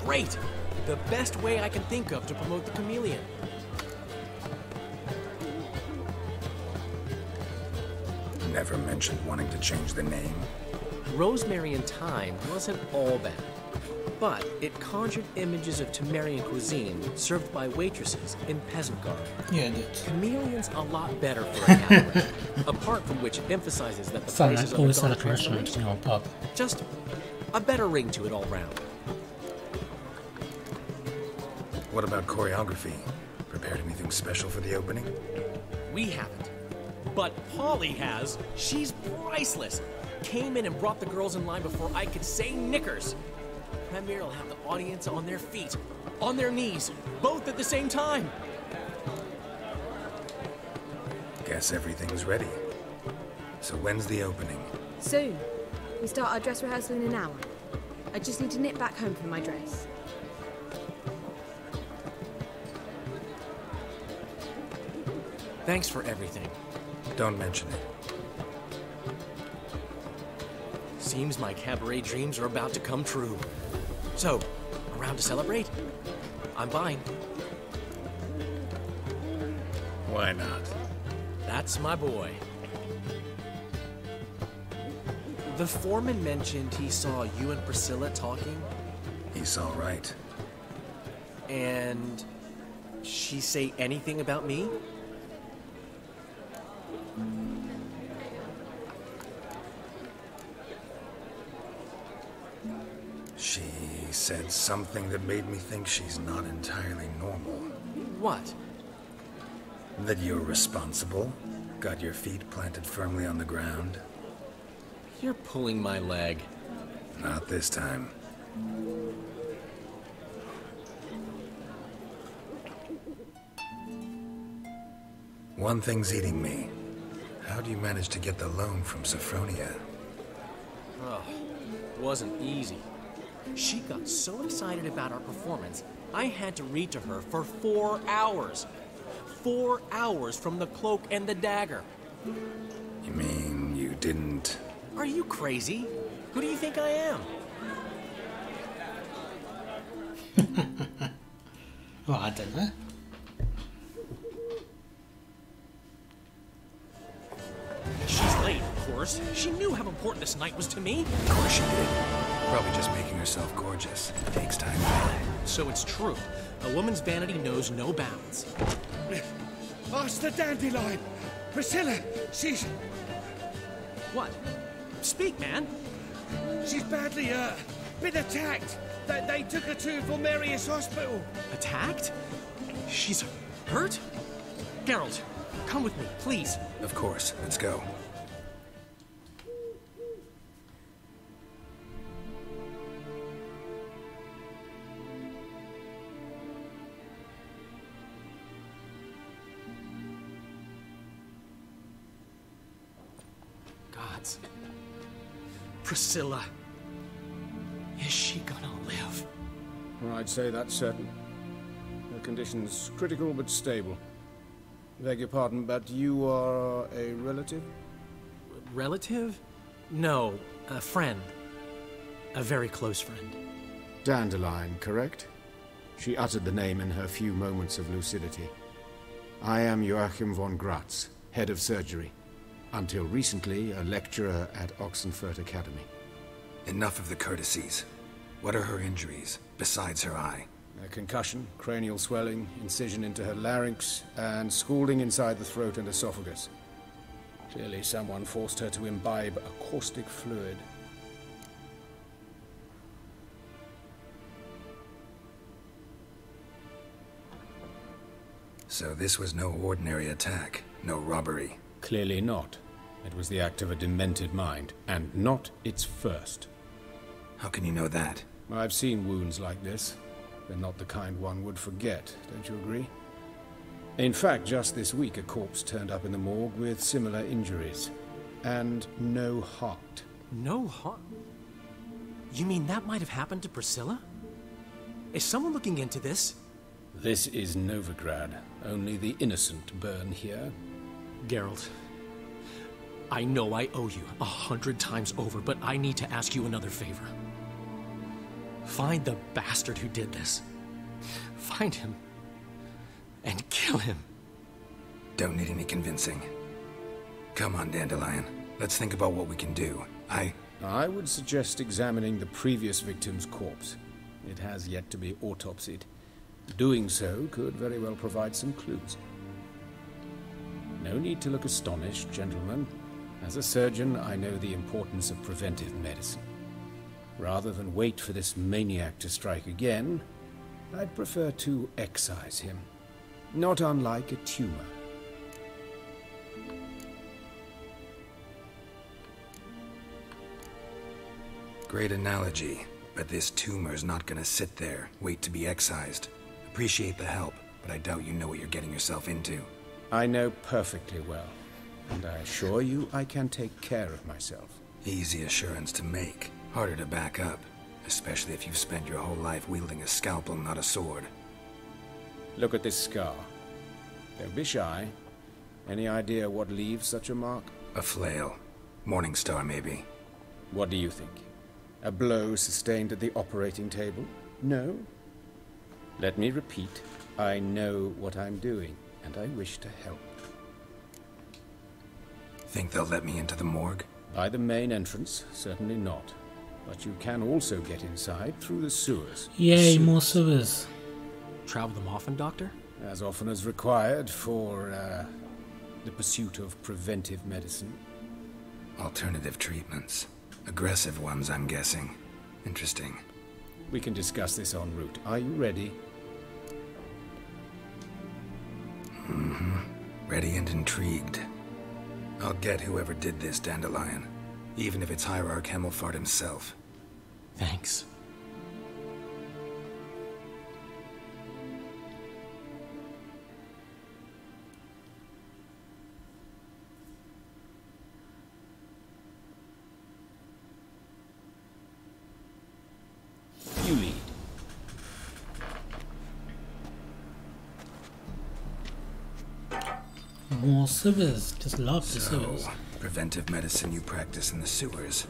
Great! The best way I can think of to promote the chameleon. Never mentioned wanting to change the name. Rosemary in Time wasn't all bad, but it conjured images of Temerian cuisine served by waitresses in peasant garb. Yeah, it did. Chameleon's a lot better for a cabaret, apart from which it emphasizes that the place is always undergone like a restaurant, you know, pub. Just a better ring to it all round. What about choreography? Prepared anything special for the opening? We haven't. But Polly has. She's priceless. Came in and brought the girls in line before I could say knickers. Premier will have the audience on their feet, on their knees, both at the same time. Guess everything's ready. So when's the opening? Soon. We start our dress rehearsal in an hour. I just need to nip back home for my dress. Thanks for everything. Don't mention it. Seems my cabaret dreams are about to come true. So, around to celebrate? I'm buying. Why not? That's my boy. The foreman mentioned he saw you and Priscilla talking. He saw right. And she say anything about me? She said something that made me think she's not entirely normal. What? That you're responsible, got your feet planted firmly on the ground. You're pulling my leg. Not this time. One thing's eating me. How do you manage to get the loan from Sophronia? Oh, wasn't easy. She got so excited about our performance, I had to read to her for 4 hours. 4 hours from the Cloak and the Dagger. You mean you didn't... Are you crazy? Who do you think I am? Well, I don't know. She's late, of course. She knew how important this night was to me. Of course she did. Probably just making herself gorgeous. It takes time. So it's true. A woman's vanity knows no bounds. Ask the dandelion. Priscilla, she's... What? Speak, man. She's badly hurt. Been attacked. They took her to Vulmerius Hospital. Attacked? She's hurt? Geralt, come with me, please. Of course. Let's go. Gods. Priscilla. Is she gonna live? I'd say that's certain. Her condition's critical but stable. Beg your pardon, but you are a relative? Relative? No, a friend. A very close friend. Dandelion, correct? She uttered the name in her few moments of lucidity. I am Joachim von Gratz, head of surgery. Until recently, a lecturer at Oxenfurt Academy. Enough of the courtesies. What are her injuries, besides her eye? A concussion, cranial swelling, incision into her larynx, and scalding inside the throat and esophagus. Clearly someone forced her to imbibe a caustic fluid. So this was no ordinary attack, no robbery. Clearly not. It was the act of a demented mind, and not its first. How can you know that? I've seen wounds like this. They're not the kind one would forget, don't you agree? In fact, just this week a corpse turned up in the morgue with similar injuries. And no heart. No heart? You mean that might have happened to Priscilla? Is someone looking into this? This is Novigrad. Only the innocent burn here. Geralt, I know I owe you 100 times over, but I need to ask you another favor. Find the bastard who did this. Find him. And kill him. Don't need any convincing. Come on, Dandelion. Let's think about what we can do. I would suggest examining the previous victim's corpse. It has yet to be autopsied. Doing so could very well provide some clues. No need to look astonished, gentlemen. As a surgeon, I know the importance of preventive medicine. Rather than wait for this maniac to strike again, I'd prefer to excise him. Not unlike a tumor. Great analogy, but this tumor's not gonna sit there, wait to be excised. Appreciate the help, but I doubt you know what you're getting yourself into. I know perfectly well, and I assure you I can take care of myself. Easy assurance to make, harder to back up, especially if you've spent your whole life wielding a scalpel, not a sword. Look at this scar. Don't be shy. Any idea what leaves such a mark? A flail. Morning Star, maybe. What do you think? A blow sustained at the operating table? No? Let me repeat. I know what I'm doing, and I wish to help. Think they'll let me into the morgue? By the main entrance, certainly not. But you can also get inside through the sewers. Yay, more sewers. Travel them often, Doctor? As often as required for, the pursuit of preventive medicine. Alternative treatments. Aggressive ones, I'm guessing. Interesting. We can discuss this en route. Are you ready? Mm-hmm. Ready and intrigued. I'll get whoever did this, Dandelion. Even if it's Hierarch Hemmelfart himself. Thanks. You lead. More sewers. Just love the sewers. Preventive medicine you practice in the sewers.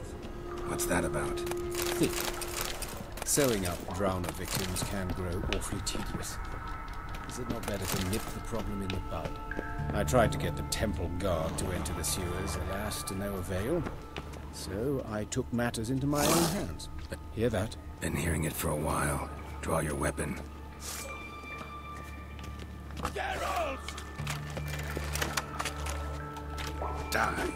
What's that about? Sewing up drowner victims can grow awfully tedious. Is it not better to nip the problem in the bud? I tried to get the temple guard to enter the sewers, alas, to no avail. So I took matters into my own hands. Hear that? Been hearing it for a while. Draw your weapon. Geralt! Die.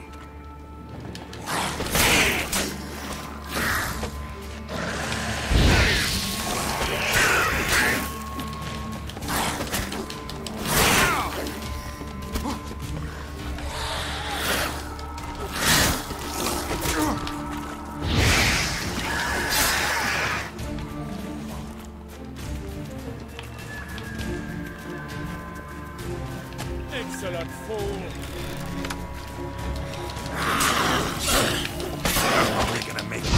Insolent fool! We're gonna make it.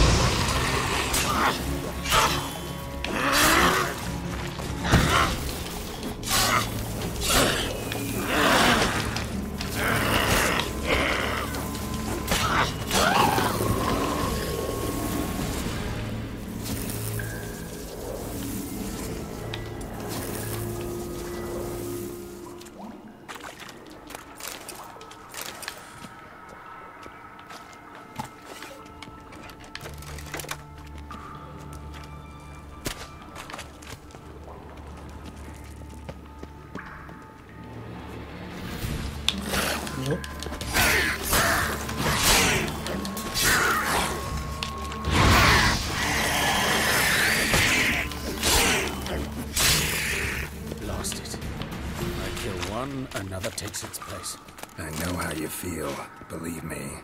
Nope. Lost it. I kill one, another takes its place. I know how you feel. Believe me.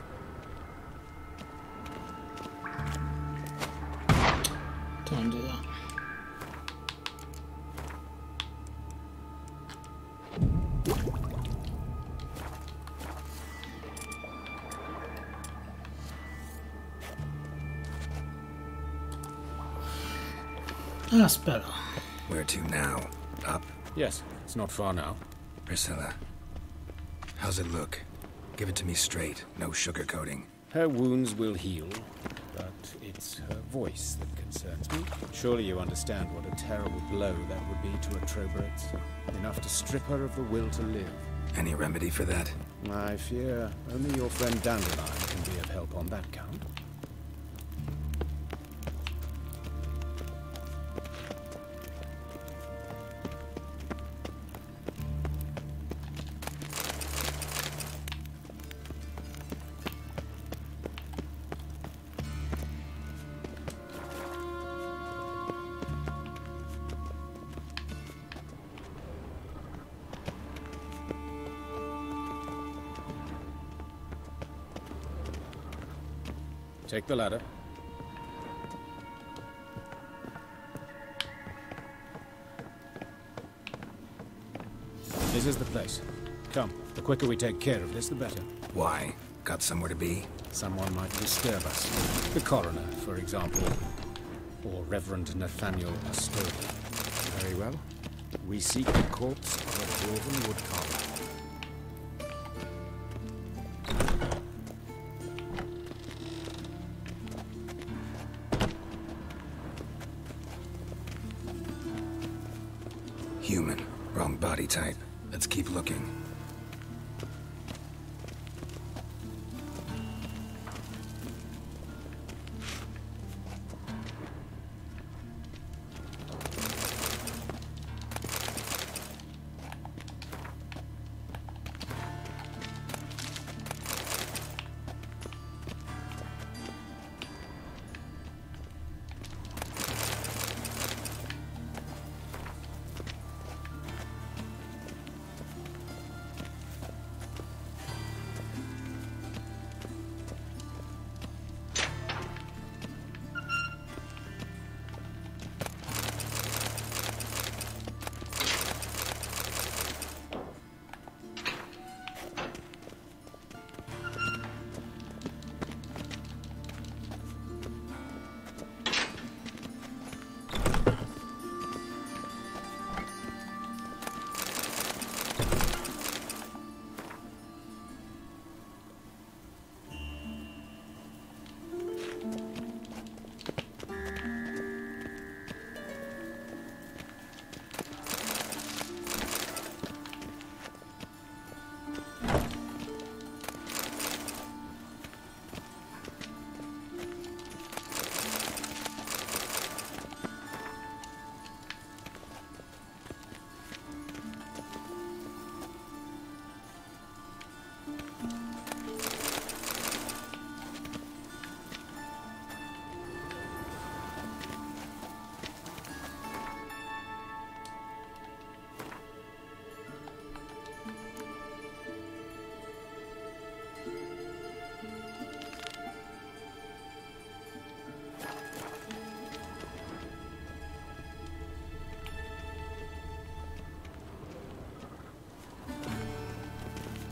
Don't do that. That's better. Where to now? Up? Yes, it's not far now. Priscilla. How's it look? Give it to me straight. No sugarcoating. Her wounds will heal, but it's her voice that concerns me. Surely you understand what a terrible blow that would be to a Troberet. Enough to strip her of the will to live. Any remedy for that? I fear only your friend Dandelion can be of help on that count. Take the ladder. This is the place. Come, the quicker we take care of this, the better. Why? Got somewhere to be? Someone might disturb us. The coroner, for example. Or Reverend Nathaniel Astori. Very well. We seek the corpse of a dwarven woodcarver. Human. Wrong body type. Let's keep looking.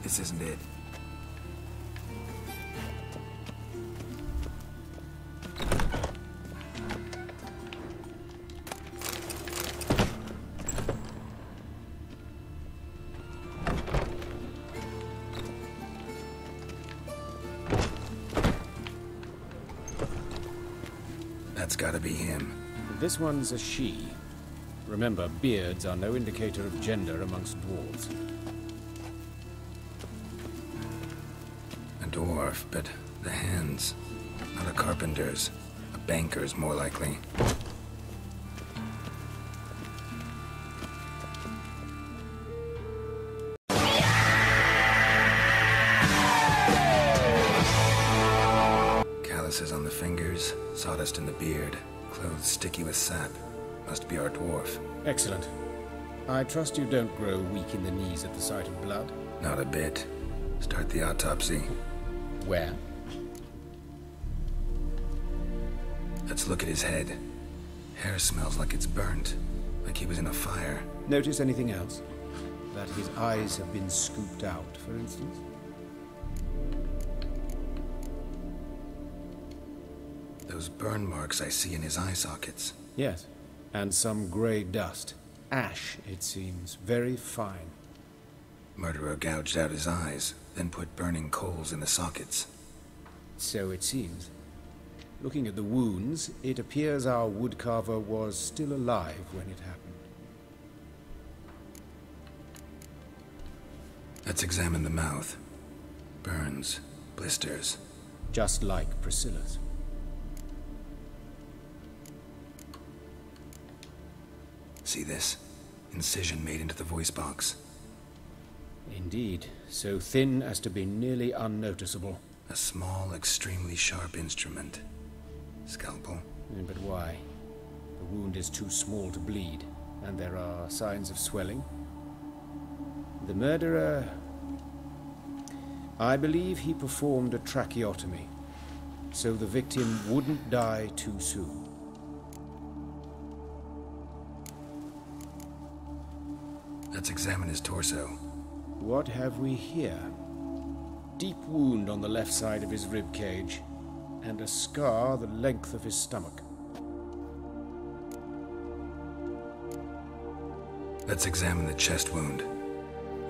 This isn't it. That's gotta be him. This one's a she. Remember, beards are no indicator of gender amongst dwarves. A dwarf, but the hands. Not a carpenter's. A banker's, more likely. Calluses on the fingers, sawdust in the beard, clothes sticky with sap. Must be our dwarf. Excellent. I trust you don't grow weak in the knees at the sight of blood? Not a bit. Start the autopsy. Where? Let's look at his head. Hair smells like it's burnt, like he was in a fire. Notice anything else? That his eyes have been scooped out, for instance? Those burn marks I see in his eye sockets. Yes. And some grey dust. Ash, it seems. Very fine. Murderer gouged out his eyes, then put burning coals in the sockets. So it seems. Looking at the wounds, it appears our woodcarver was still alive when it happened. Let's examine the mouth. Burns, blisters. Just like Priscilla's. See this? Incision made into the voice box. Indeed, so thin as to be nearly unnoticeable. A small, extremely sharp instrument. Scalpel. But why? The wound is too small to bleed, and there are signs of swelling. The murderer... I believe he performed a tracheotomy, so the victim wouldn't die too soon. Let's examine his torso. What have we here? Deep wound on the left side of his rib cage, and a scar the length of his stomach. Let's examine the chest wound.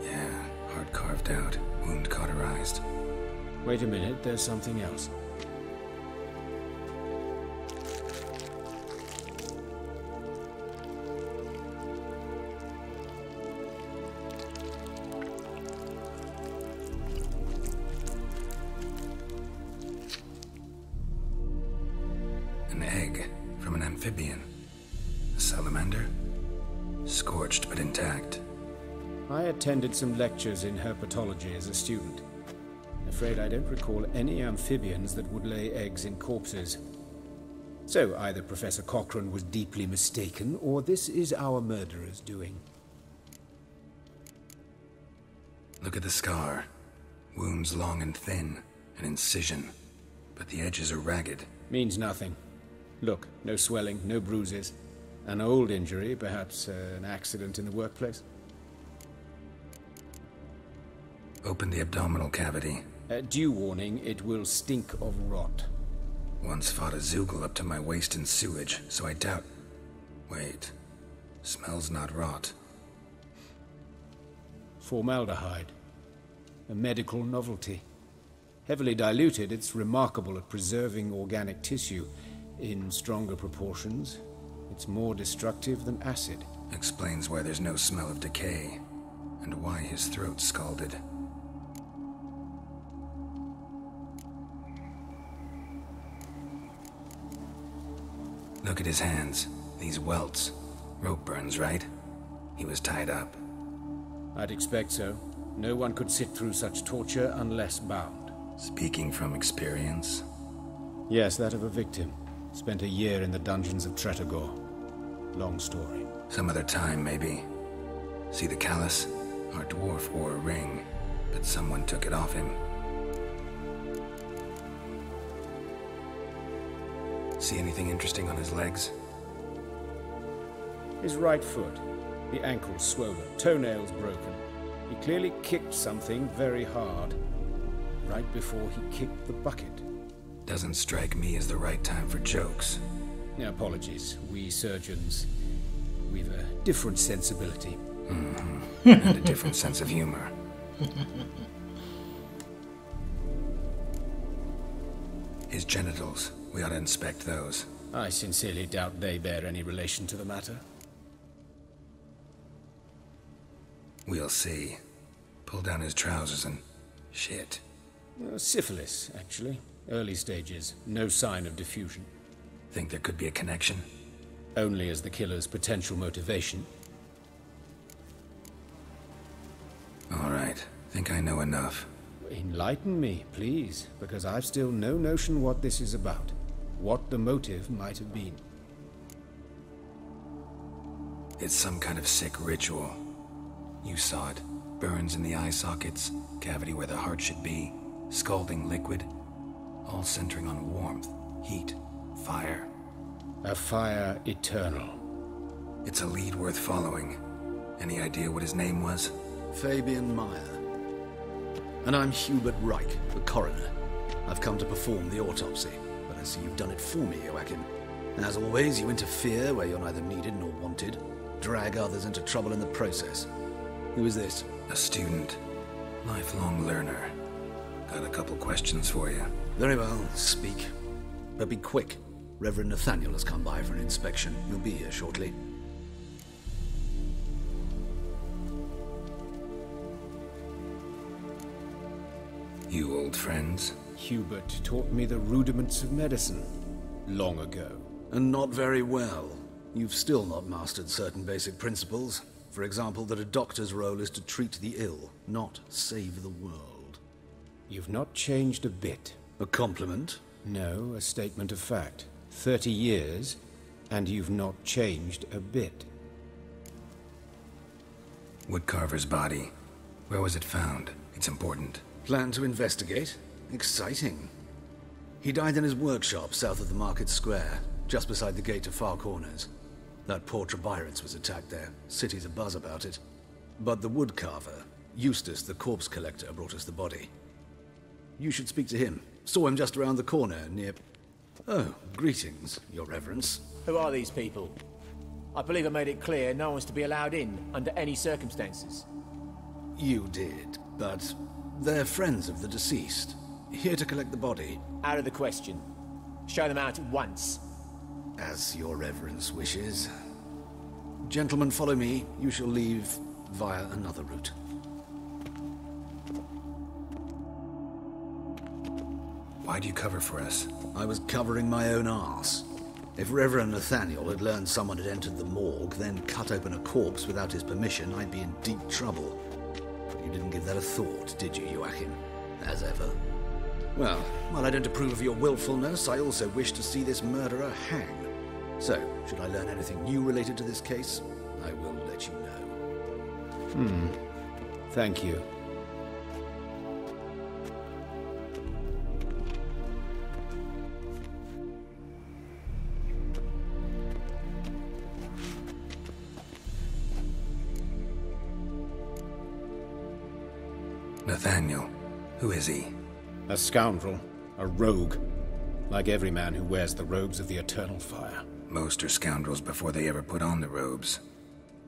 Yeah, heart carved out, wound cauterized. Wait a minute, there's something else. An egg from an amphibian. A salamander? Scorched but intact. I attended some lectures in herpetology as a student. Afraid I don't recall any amphibians that would lay eggs in corpses. So either Professor Cochrane was deeply mistaken, or this is our murderer's doing. Look at the scar. Wounds long and thin, an incision. But the edges are ragged. Means nothing. Look, no swelling, no bruises. An old injury, perhaps an accident in the workplace. Open the abdominal cavity. Due warning, it will stink of rot. Once fought a Zoogle up to my waist in sewage, so I doubt... Wait. Smells not rot. Formaldehyde. A medical novelty. Heavily diluted, it's remarkable at preserving organic tissue. In stronger proportions, it's more destructive than acid. Explains why there's no smell of decay, and why his throat's scalded. Look at his hands. These welts. Rope burns, right? He was tied up. I'd expect so. No one could sit through such torture unless bound. Speaking from experience? Yes, that of a victim. Spent a year in the dungeons of Tretogor. Long story. Some other time, maybe. See the callus? Our dwarf wore a ring, but someone took it off him. See anything interesting on his legs? His right foot. The ankle swollen, toenails broken. He clearly kicked something very hard, right before he kicked the bucket. Doesn't strike me as the right time for jokes. Apologies. We surgeons, we've a different sensibility. Mm-hmm. And a different sense of humor. His genitals, we ought to inspect those. I sincerely doubt they bear any relation to the matter. We'll see. Pull down his trousers and... shit. Syphilis, actually. Early stages. No sign of diffusion. Think there could be a connection? Only as the killer's potential motivation. All right. Think I know enough. Enlighten me, please, because I've still no notion what this is about. What the motive might have been. It's some kind of sick ritual. You saw it. Burns in the eye sockets, cavity where the heart should be, scalding liquid, all centering on warmth, heat, fire. A fire eternal. It's a lead worth following. Any idea what his name was? Fabian Meyer. And I'm Hubert Reich, the coroner. I've come to perform the autopsy, but I see you've done it for me, Joachim. As always, you interfere where you're neither needed nor wanted, drag others into trouble in the process. Who is this? A student. Lifelong learner. Got a couple questions for you. Very well, speak. But be quick. Reverend Nathaniel has come by for an inspection. He'll be here shortly. You old friends? Hubert taught me the rudiments of medicine. Long ago. And not very well. You've still not mastered certain basic principles. For example, that a doctor's role is to treat the ill, not save the world. You've not changed a bit. A compliment? No, a statement of fact. 30 years, and you've not changed a bit. Woodcarver's body. Where was it found? It's important. Plan to investigate? Exciting. He died in his workshop south of the market square, just beside the gate to Far Corners. That poor Trebirance was attacked there. City's abuzz about it. But the woodcarver, Eustace the corpse collector, brought us the body. You should speak to him. Saw him just around the corner near... Oh, greetings, your reverence. Who are these people? I believe I made it clear no one's to be allowed in under any circumstances. You did, but they're friends of the deceased. Here to collect the body. Out of the question. Show them out at once. As your reverence wishes. Gentlemen, follow me. You shall leave via another route. Why do you cover for us? I was covering my own arse. If Reverend Nathaniel had learned someone had entered the morgue, then cut open a corpse without his permission, I'd be in deep trouble. You didn't give that a thought, did you, Joachim? As ever. Well, while I don't approve of your willfulness, I also wish to see this murderer hang. So, should I learn anything new related to this case, I will let you know. Thank you. Nathaniel. Who is he? A scoundrel. A rogue. Like every man who wears the robes of the eternal fire. Most are scoundrels before they ever put on the robes.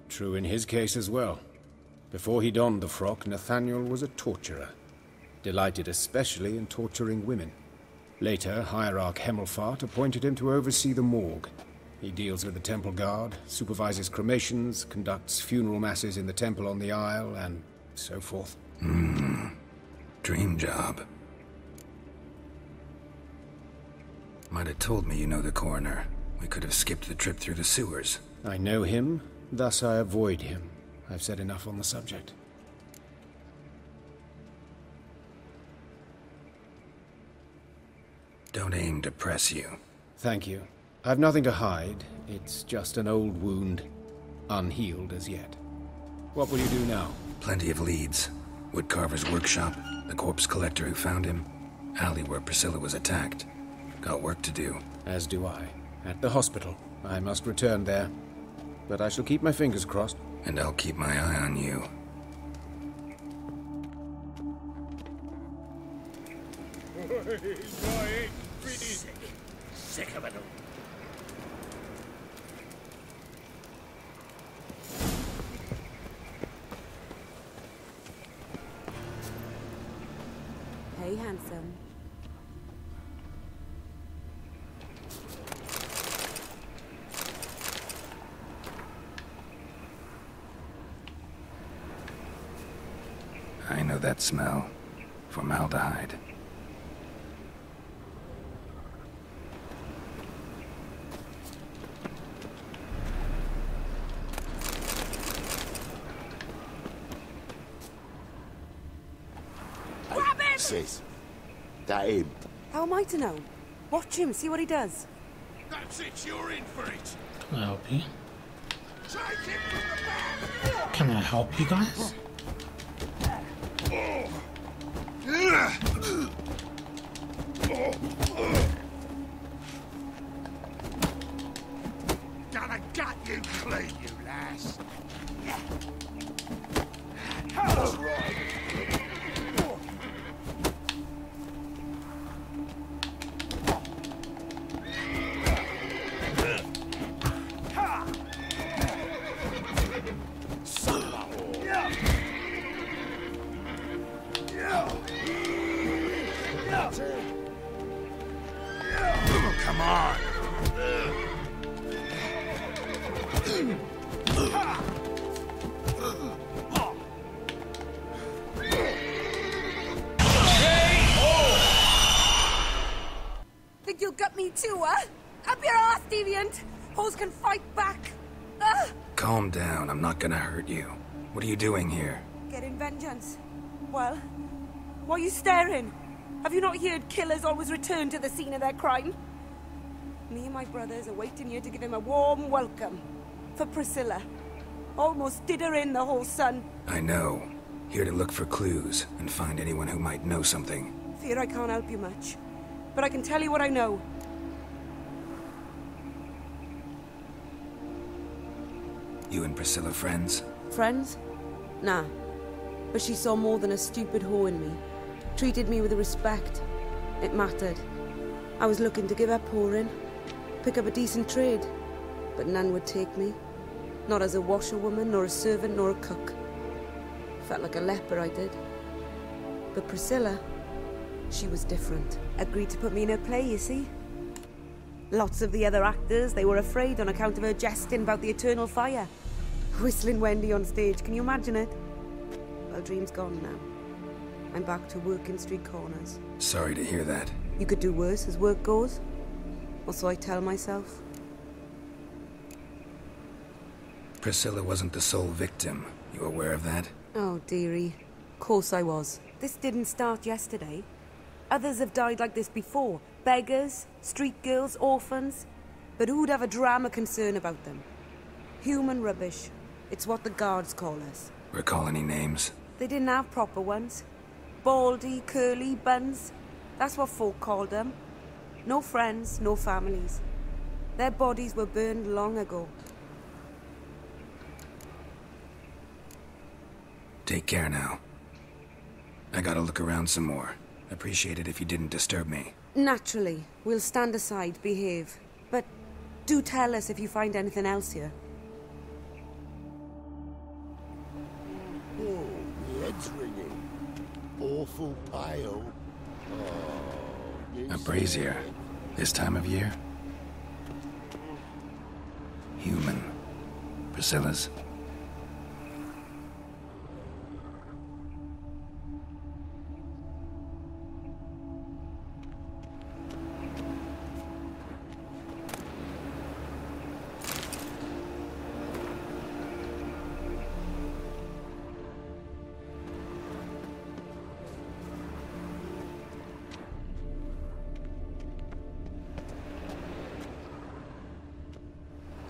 True in his case as well. Before he donned the frock, Nathaniel was a torturer. Delighted especially in torturing women. Later, Hierarch Hemmelfart appointed him to oversee the morgue. He deals with the temple guard, supervises cremations, conducts funeral masses in the temple on the Isle, and so forth. Dream job. Might have told me you know the coroner. We could have skipped the trip through the sewers. I know him, thus I avoid him. I've said enough on the subject. Don't aim to press you. Thank you. I've nothing to hide. It's just an old wound, unhealed as yet. What will you do now? Plenty of leads. Woodcarver's workshop, the corpse collector who found him, alley where Priscilla was attacked. Got work to do. As do I. At the hospital. I must return there. But I shall keep my fingers crossed. And I'll keep my eye on you. Sick of it all. Hey, handsome. I know that smell. Formaldehyde. Grab him! Sis, that him? How am I to know? Watch him, see what he does. That's it, you're in for it. Can I help you? Take him from the back. Can I help you guys? Gonna gut you clean, you lass. That's right. Come on. Think you'll gut me too, huh? Up your ass, deviant! Hoes can fight back! Ah! Calm down, I'm not gonna hurt you. What are you doing here? Getting vengeance. Well, why are you staring? Have you not heard killers always return to the scene of their crime? Me and my brothers are waiting here to give him a warm welcome. For Priscilla. Almost did her in, the whole son. I know. Here to look for clues and find anyone who might know something. Fear I can't help you much. But I can tell you what I know. You and Priscilla friends? Friends? Nah. But she saw more than a stupid whore in me. Treated me with respect. It mattered. I was looking to give her pouring. Pick up a decent trade. But none would take me. Not as a washerwoman, nor a servant, nor a cook. Felt like a leper, I did. But Priscilla, she was different. Agreed to put me in her play, you see? Lots of the other actors, they were afraid on account of her jesting about the eternal fire. Whistling Wendy on stage, can you imagine it? Well, dream's gone now. I'm back to working street corners. Sorry to hear that. You could do worse as work goes. Or so I tell myself. Priscilla wasn't the sole victim. You aware of that? Oh, dearie. Course I was. This didn't start yesterday. Others have died like this before. Beggars, street girls, orphans. But who'd have a drama concern about them? Human rubbish. It's what the guards call us. Recall any names? They didn't have proper ones. Baldy, curly, buns. That's what folk called them. No friends, no families. Their bodies were burned long ago. Take care now. I gotta look around some more. Appreciate it if you didn't disturb me. Naturally. We'll stand aside, behave. But do tell us if you find anything else here. Oh, the head's ringing. Awful pale. Oh, A brazier. This time of year? Human. Priscilla's.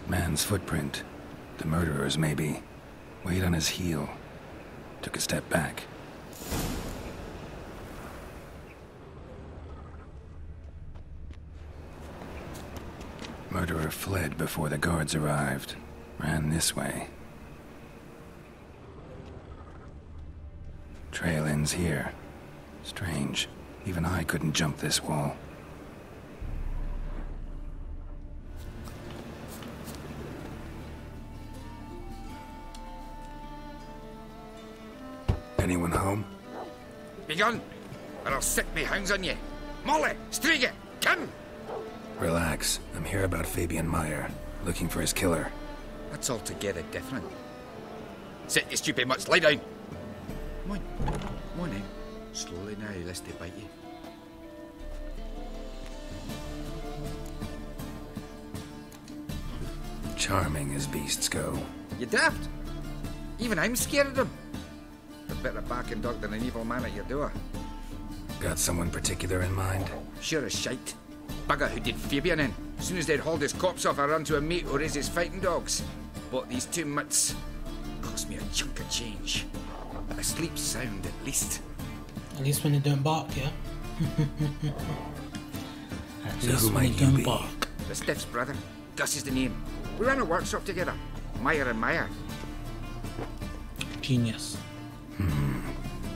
Man's footprint. The murderer's, maybe. Weighed on his heel. Took a step back. Murderer fled before the guards arrived. Ran this way. Trail ends here. Strange. Even I couldn't jump this wall. Anyone home? Begone, or I'll set me hounds on you. Molly, Striga, come! Relax. I'm here about Fabian Meyer, looking for his killer. That's altogether different. Sit, you stupid mutts, lie down. Come on, come on then. Slowly now, lest they bite you. Charming as beasts go. You daft? Even I'm scared of them. A better barking dog than an evil man at your door. Got someone particular in mind? Sure as shite. Bugger who did Fabian in. As soon as they'd hauled his corpse off, I ran to a mate who raised his fighting dogs. Bought these 2 mutts. Cost me a chunk of change. But I sleep sound at least. At least when they don't bark, yeah? At So least who when they might you don't be? bark. The Stiff's brother. Gus is the name. We ran a workshop together. Meyer and Meyer. Genius.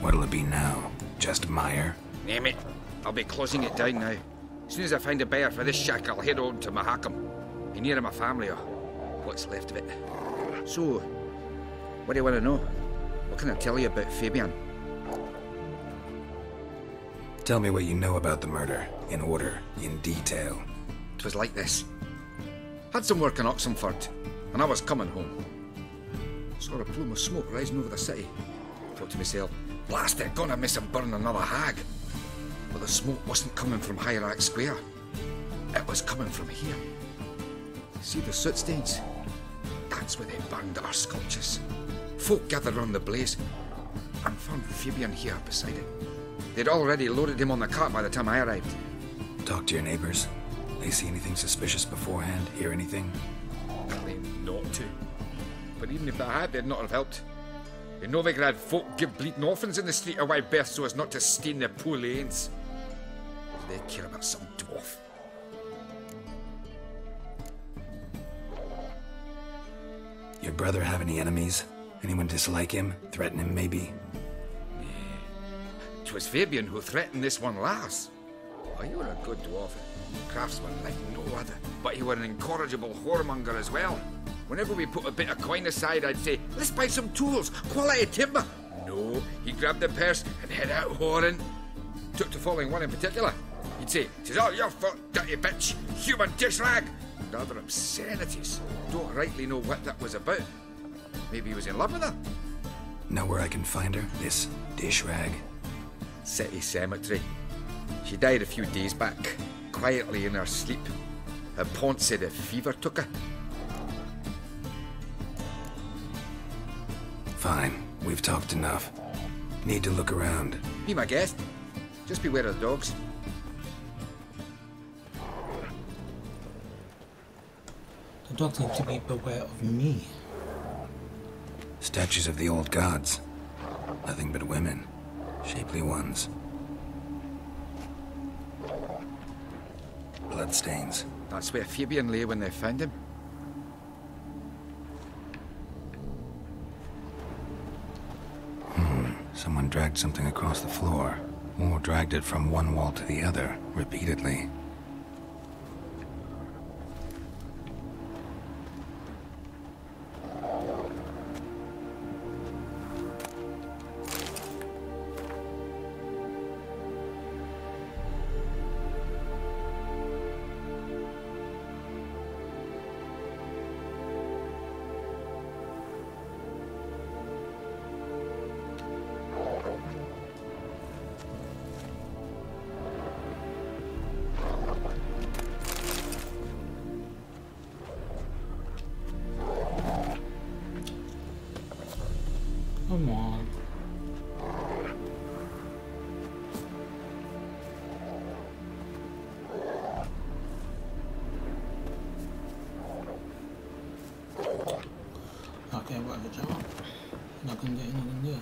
What'll it be now? Just Meyer? Name it. I'll be closing it down now. As soon as I find a buyer for this shack, I'll head on to Mahakam. Be near my family, or what's left of it. So, what do you want to know? What can I tell you about Fabian? Tell me what you know about the murder, in order, in detail. 'Twas like this. Had some work in Oxenford, and I was coming home. Saw a plume of smoke rising over the city. Thought to myself, blast it, gonna miss and burn another hag. But the smoke wasn't coming from Hierarch Square. It was coming from here. See the soot stains? That's where they burned our sculptures. Folk gathered round the blaze and found Fabian here beside it. They'd already loaded him on the cart by the time I arrived. Talk to your neighbors. They see anything suspicious beforehand? Hear anything? Claimed not to. But even if they had, they'd not have helped. In Novigrad, folk give bleeding orphans in the street a wide berth so as not to stain their poor lanes. They care about some dwarf. Your brother have any enemies? Anyone dislike him? Threaten him, maybe? 'Twas Fabian who threatened this one last. Oh, you were a good dwarf. Craftsman like no other. But you were an incorrigible whoremonger as well. Whenever we put a bit of coin aside, I'd say, let's buy some tools, quality timber. No, he grabbed the purse and head out whoring. Took to following one in particular. He'd say, 'tis all your fault, dirty bitch, human dish rag. And other obscenities. Don't rightly know what that was about. Maybe he was in love with her. Know where I can find her? This dish rag? City cemetery. She died a few days back, quietly in her sleep. Her pont said a fever took her. Fine, we've talked enough. Need to look around. Be my guest. Just beware of the dogs. The dogs need to be beware of me. Statues of the old gods. Nothing but women. Shapely ones. Bloodstains. That's where Fabian lay when they found him. Someone dragged something across the floor. Or dragged it from one wall to the other, repeatedly. Come on. Okay, whatever, John. Not gonna do it, not gonna do it.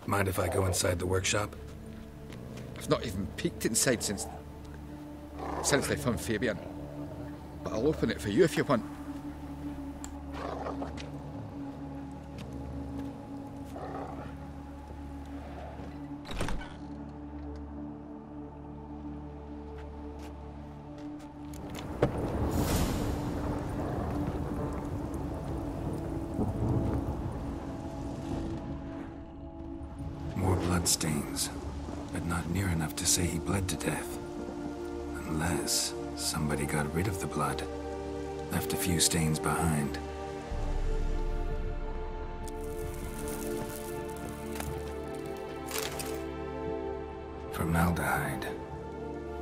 Mind if I go inside the workshop? I've not even peeked inside since they found Fabian. but I'll open it for you if you want. More bloodstains, but not near enough to say he bled to death. Unless somebody got rid of the blood, left a few stains behind. Formaldehyde.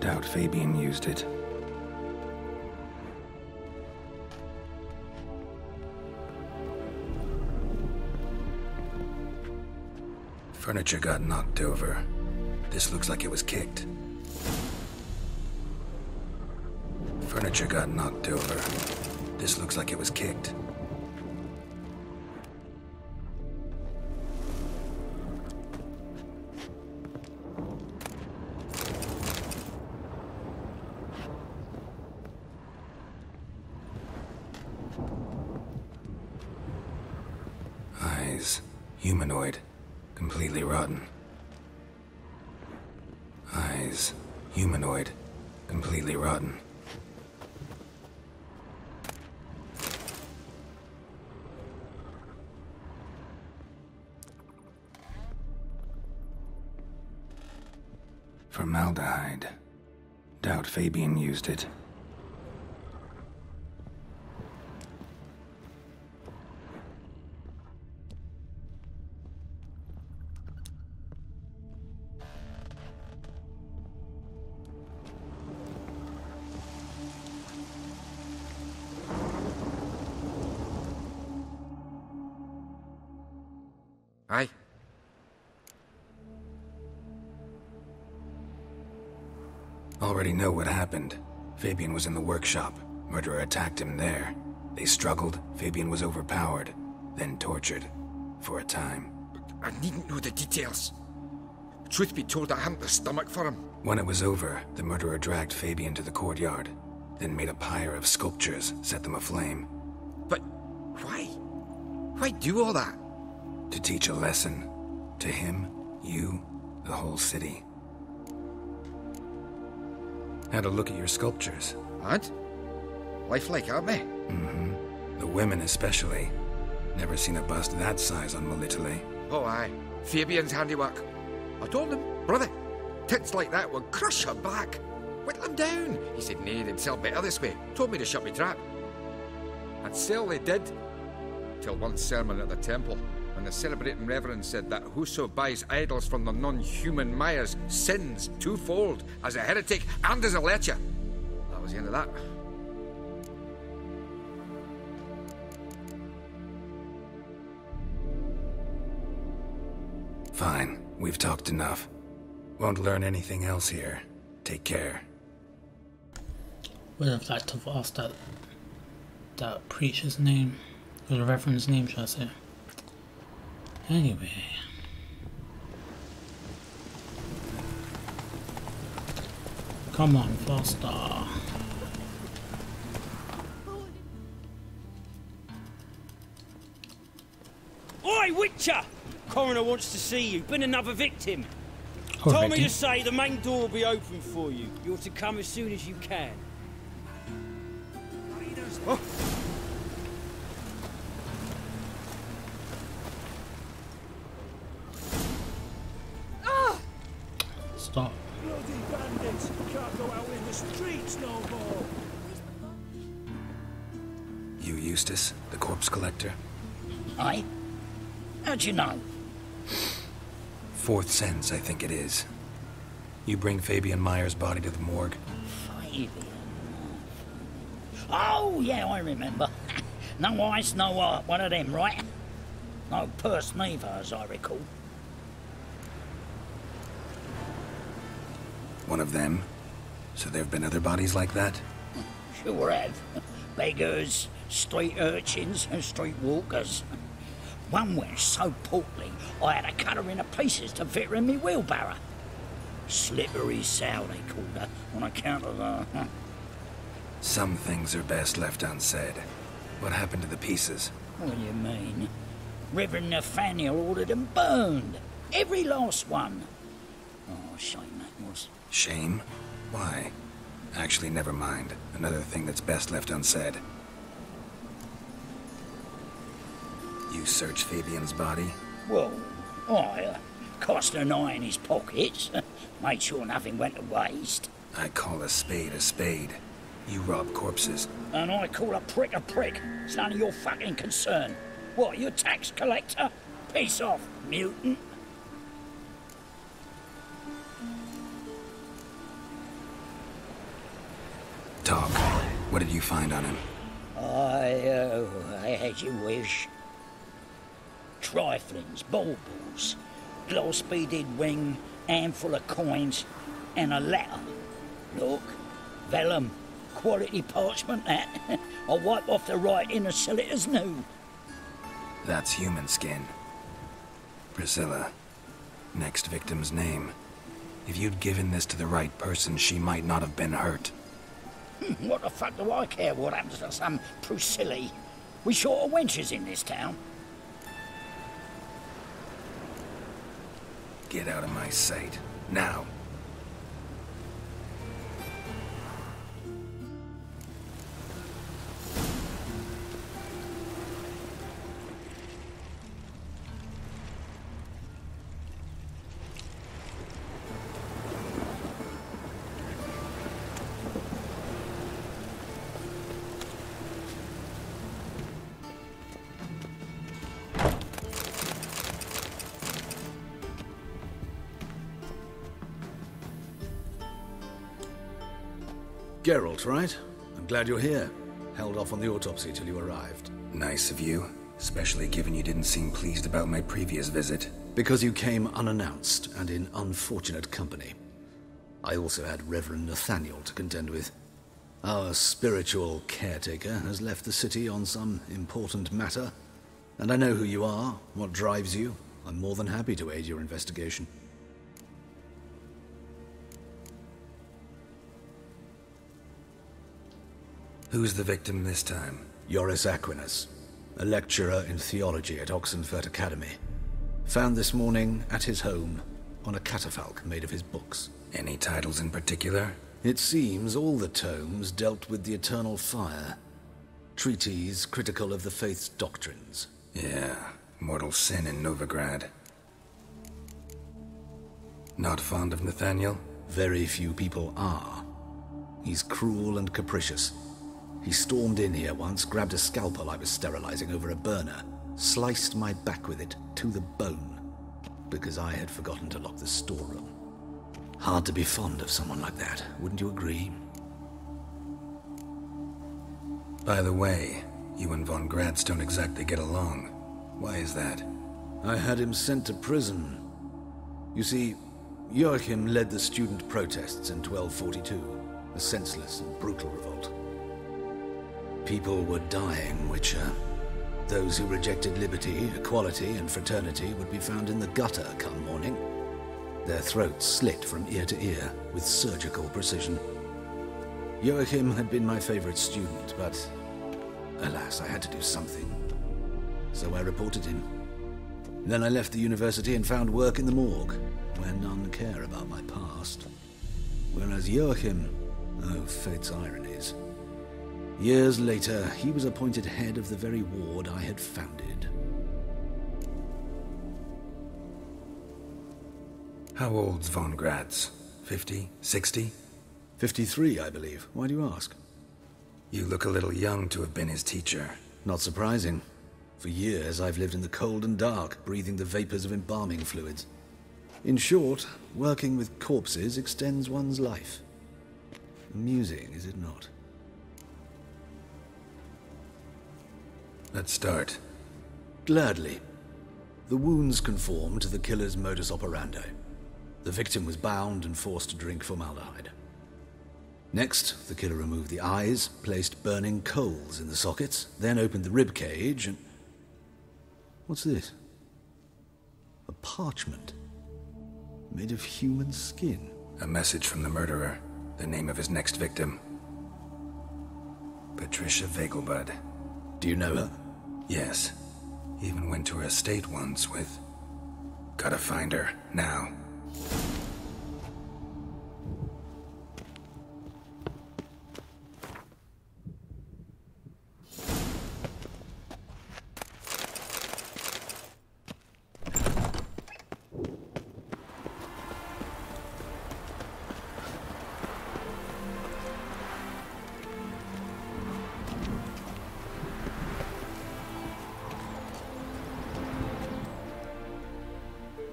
Doubt Fabian used it. Furniture got knocked over. This looks like it was kicked. Furniture got knocked over. This looks like it was kicked. Eyes. Humanoid. Completely rotten. Eyes. Humanoid. Completely rotten. Formaldehyde. Doubt Fabian used it. Aye. Already know what happened. Fabian was in the workshop. Murderer attacked him there. They struggled. Fabian was overpowered, then tortured. For a time. I needn't know the details. Truth be told, I hadn't the stomach for him. When it was over, the murderer dragged Fabian to the courtyard, then made a pyre of sculptures, set them aflame. But why? Why do all that? To teach a lesson. To him, you, the whole city. Had a look at your sculptures. And? Lifelike, aren't they? Mm-hmm. The women especially. Never seen a bust that size on Melitele. Oh, aye. Fabian's handiwork. I told him, brother, tits like that would crush her back. Whittle them down. He said, nay, they'd sell better this way. Told me to shut my trap. And sell they did. Till one sermon at the temple, when the celebrating reverend said that whoso buys idols from the non-human Mayas sins twofold, as a heretic and as a lecher. That was the end of that. Fine. We've talked enough. Won't learn anything else here. Take care. Would have liked to have asked that preacher's name, or the reverend's name, should I say. Anyway. Come on, faster. Oi, Witcher! Coroner wants to see you. Been another victim. Already? Told me to say the main door will be open for you. You're to come as soon as you can. Oh. Stop. Bloody bandits can't go out in the streets no more. You Eustace, the corpse collector? Aye? How'd you know? Fourth sense, I think it is. You bring Fabian Meyer's body to the morgue? Fabian? Oh, yeah, I remember. No eyes, no heart, one of them, right? No purse neither, as I recall. One of them? So there have been other bodies like that? Sure have. Beggars, street urchins, and street walkers. One went so portly, I had to cut her into pieces to fit her in me wheelbarrow. Slippery sow, they called her, on account of Some things are best left unsaid. What happened to the pieces? What do you mean? Reverend Nathaniel ordered them burned. Every last one. Oh, shame that was. Shame? Why? Actually, never mind. Another thing that's best left unsaid. You searched Fabian's body? Well, I cast an eye in his pockets. Made sure nothing went to waste. I call a spade a spade. You rob corpses. And I call a prick a prick. It's none of your fucking concern. What, you a tax collector? Piss off, mutant. Talk. What did you find on him? I had your wish. Triflings, baubles, gloss-beaded ring, handful of coins, and a letter. Look, vellum, quality parchment, that. I'll wipe off the writing and sell it as new. That's human skin. Priscilla. Next victim's name. If you'd given this to the right person, she might not have been hurt. What the fuck do I care what happens to some Priscilla? We short of wenches in this town. Get out of my sight. Now. Geralt, right? I'm glad you're here. Held off on the autopsy till you arrived. Nice of you, especially given you didn't seem pleased about my previous visit. Because you came unannounced and in unfortunate company. I also had Reverend Nathaniel to contend with. Our spiritual caretaker has left the city on some important matter, and I know who you are, what drives you. I'm more than happy to aid your investigation. Who's the victim this time? Joris Aquinas, a lecturer in theology at Oxenfurt Academy. Found this morning at his home on a catafalque made of his books. Any titles in particular? It seems all the tomes dealt with the eternal fire. Treatises critical of the faith's doctrines. Yeah, mortal sin in Novigrad. Not fond of Nathaniel? Very few people are. He's cruel and capricious. He stormed in here once, grabbed a scalpel I was sterilizing over a burner, sliced my back with it to the bone, because I had forgotten to lock the storeroom. Hard to be fond of someone like that, wouldn't you agree? By the way, you and von Gratz don't exactly get along. Why is that? I had him sent to prison. You see, Joachim led the student protests in 1242, a senseless and brutal revolt. People were dying, Witcher. Those who rejected liberty, equality, and fraternity would be found in the gutter come morning. Their throats slit from ear to ear with surgical precision. Joachim had been my favorite student, but alas, I had to do something. So I reported him. Then I left the university and found work in the morgue, where none care about my past. Whereas Joachim, oh, fate's ironies. Years later, he was appointed head of the very ward I had founded. How old's von Gratz? 50? 60? 53, I believe. Why do you ask? You look a little young to have been his teacher. Not surprising. For years, I've lived in the cold and dark, breathing the vapors of embalming fluids. In short, working with corpses extends one's life. Amusing, is it not? Let's start. Gladly. The wounds conform to the killer's modus operandi. The victim was bound and forced to drink formaldehyde. Next, the killer removed the eyes, placed burning coals in the sockets, then opened the rib cage and... What's this? A parchment. Made of human skin. A message from the murderer. The name of his next victim. Patricia Vegelbud. Do you know her? Yes. Even went to her estate once with... Gotta find her, now.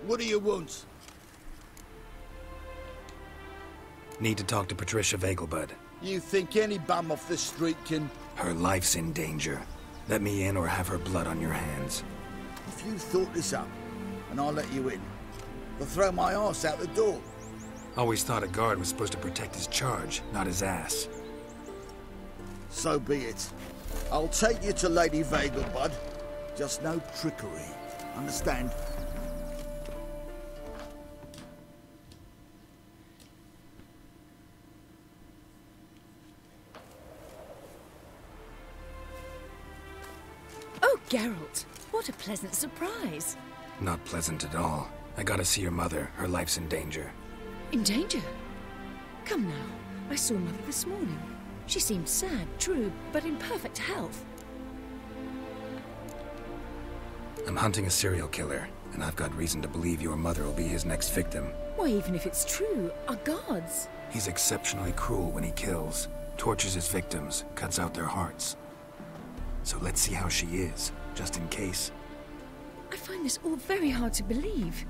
What do you want? Need to talk to Patricia Vegelbud. You think any bum off the street can... Her life's in danger. Let me in or have her blood on your hands. If you thought this up, and I'll let you in, I'll throw my arse out the door. Always thought a guard was supposed to protect his charge, not his ass. So be it. I'll take you to Lady Vegelbud. Just no trickery. Understand? Oh, Geralt, what a pleasant surprise. Not pleasant at all. I gotta see your mother. Her life's in danger. In danger? Come now, I saw Mother this morning. She seemed sad, true, but in perfect health. I'm hunting a serial killer, and I've got reason to believe your mother will be his next victim. Why, even if it's true, our gods. He's exceptionally cruel when he kills, tortures his victims, cuts out their hearts. So let's see how she is, just in case. I find this all very hard to believe,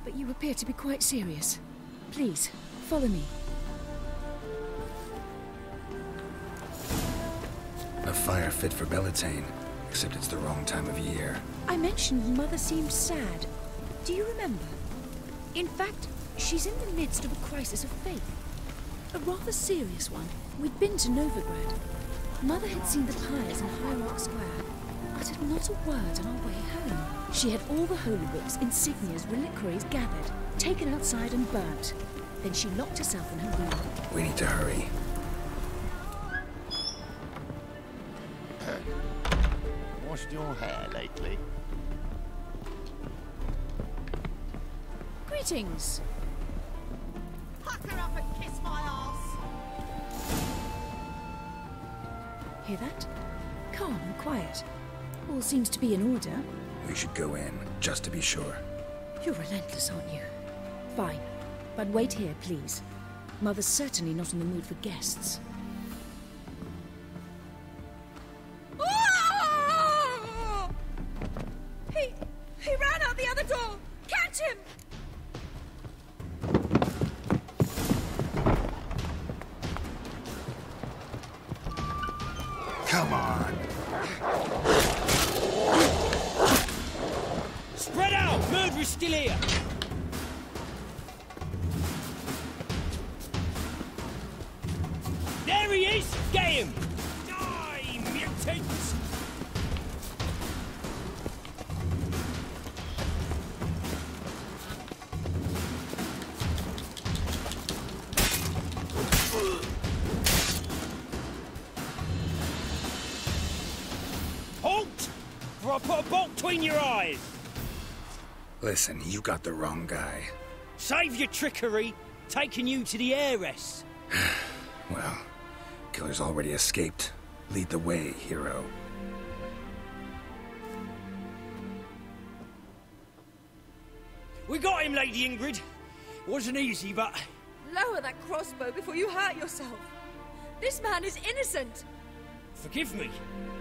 but you appear to be quite serious. Please, follow me. A fire fit for Bellatane, except it's the wrong time of year. I mentioned Mother seemed sad. Do you remember? In fact, she's in the midst of a crisis of faith. A rather serious one. We'd been to Nilfgaardian. Mother had seen the pyres in Hierarch Square, uttered not a word on our way home. She had all the holy books, insignias, reliquaries gathered, taken outside and burnt. Then she locked herself in her room. We need to hurry. Washed your hair lately? Greetings. Pucker up and kiss my arse. Hear that? Calm and quiet. All seems to be in order. We should go in, just to be sure. You're relentless, aren't you? Fine. But wait here, please. Mother's certainly not in the mood for guests. He ran out the other door! Catch him! Come on! Spread out! Murderer's still here! There he is! Get him! Die, mutants! Halt! Or I'll put a bolt between your eyes! Listen, you got the wrong guy. Save your trickery, taking you to the heiress. Well, killer's already escaped. Lead the way, hero. We got him, Lady Ingrid. Wasn't easy, but... Lower that crossbow before you hurt yourself. This man is innocent. Forgive me.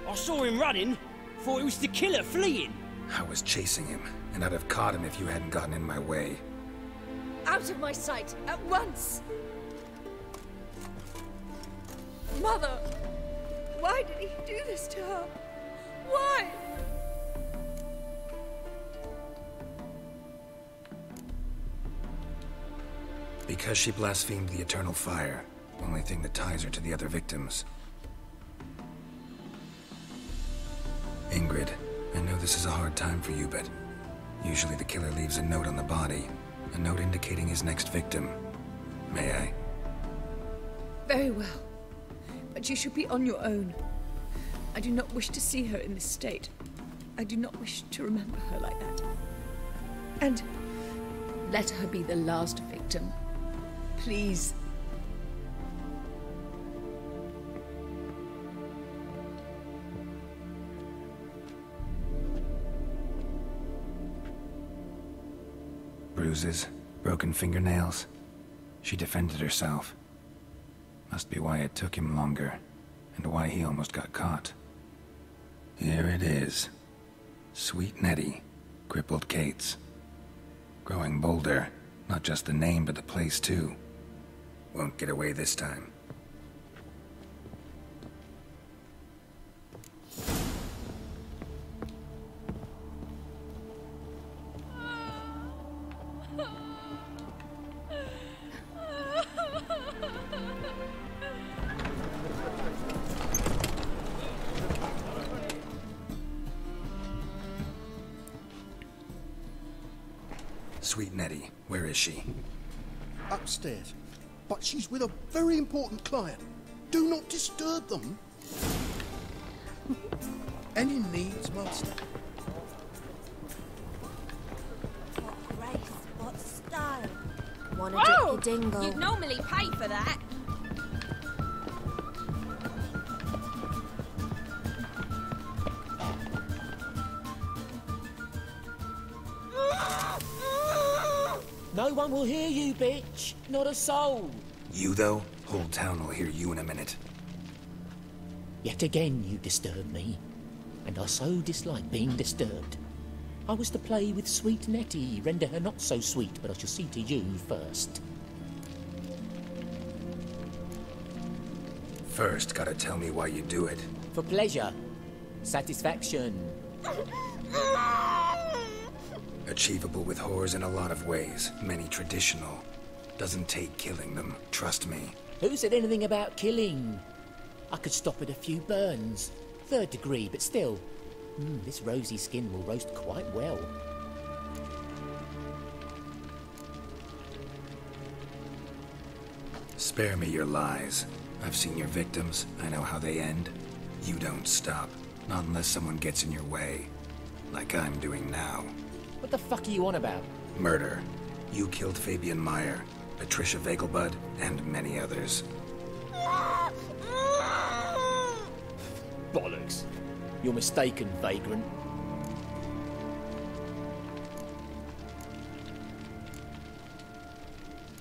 I saw him running. Thought it was the killer fleeing. I was chasing him, and I'd have caught him if you hadn't gotten in my way. Out of my sight, at once! Mother! Why did he do this to her? Why? Because she blasphemed the eternal fire. Only thing that ties her to the other victims. Ingrid, I know this is a hard time for you, but usually the killer leaves a note on the body. A note indicating his next victim. May I? Very well. But you should be on your own. I do not wish to see her in this state. I do not wish to remember her like that. And let her be the last victim. Please. Bruises, broken fingernails. She defended herself. Must be why it took him longer, and why he almost got caught. Here it is. Sweet Nettie, crippled Kate's. Growing bolder, not just the name but the place too. Won't get away this time. Sweet Nettie, where is she? Upstairs. But she's with a very important client. Do not disturb them. Any needs, Master? What grace, what style. Wanna Whoa! dip your dingle? You'd normally pay for that. No one will hear you, bitch. Not a soul. You, though? Whole town will hear you in a minute. Yet again you disturb me, and I so dislike being disturbed. I was to play with sweet Nettie, render her not so sweet, but I shall see to you first. First, gotta tell me why you do it. For pleasure. Satisfaction. Achievable with whores in a lot of ways, many traditional. Doesn't take killing them, trust me. Who said anything about killing? I could stop at a few burns. 3rd degree, but still. This rosy skin will roast quite well. Spare me your lies. I've seen your victims, I know how they end. You don't stop, not unless someone gets in your way. Like I'm doing now. What the fuck are you on about? Murder. You killed Fabian Meyer, Patricia Vegelbud, and many others. Bollocks. You're mistaken, vagrant.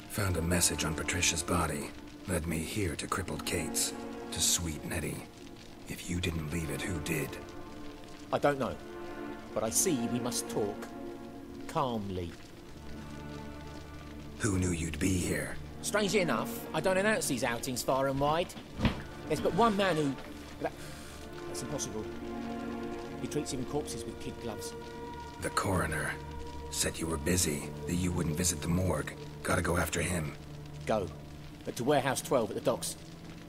Found a message on Patricia's body. Led me here to crippled Kate's. To sweet Nettie. If you didn't leave it, who did? I don't know. But I see we must talk. Calmly. Who knew you'd be here? Strangely enough, I don't announce these outings far and wide. There's but one man who... That's impossible. He treats even corpses with kid gloves. The coroner. Said you were busy, that you wouldn't visit the morgue. Gotta go after him. Go. But to Warehouse 12 at the docks.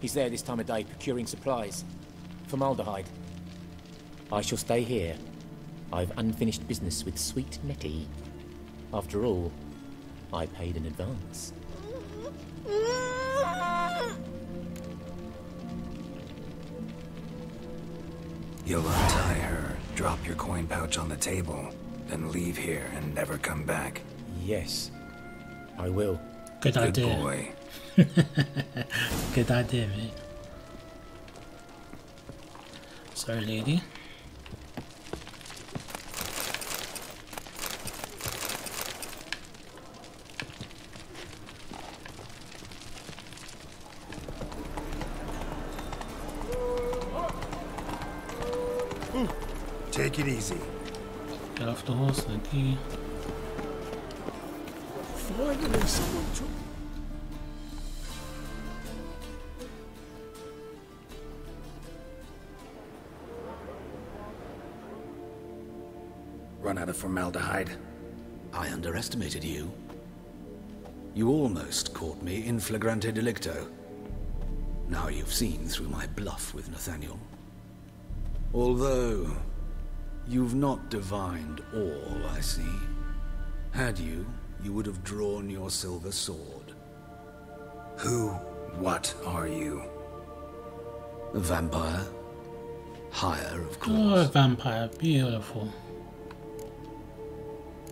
He's there this time of day, procuring supplies. Formaldehyde. I shall stay here. I've unfinished business with sweet Nettie. After all, I paid in advance. You'll untie her, drop your coin pouch on the table, then leave here and never come back. Yes, I will. Good idea. Good boy. Good idea, mate. Sorry, lady. Take it easy. Get off the horse, lady. Finally, someone took. Run out of formaldehyde. I underestimated you. You almost caught me in flagrante delicto. Now you've seen through my bluff with Nathaniel. Although, you've not divined all, I see. Had you, you would have drawn your silver sword. Who, what are you? A vampire? Higher, of course. Oh, a vampire. Beautiful.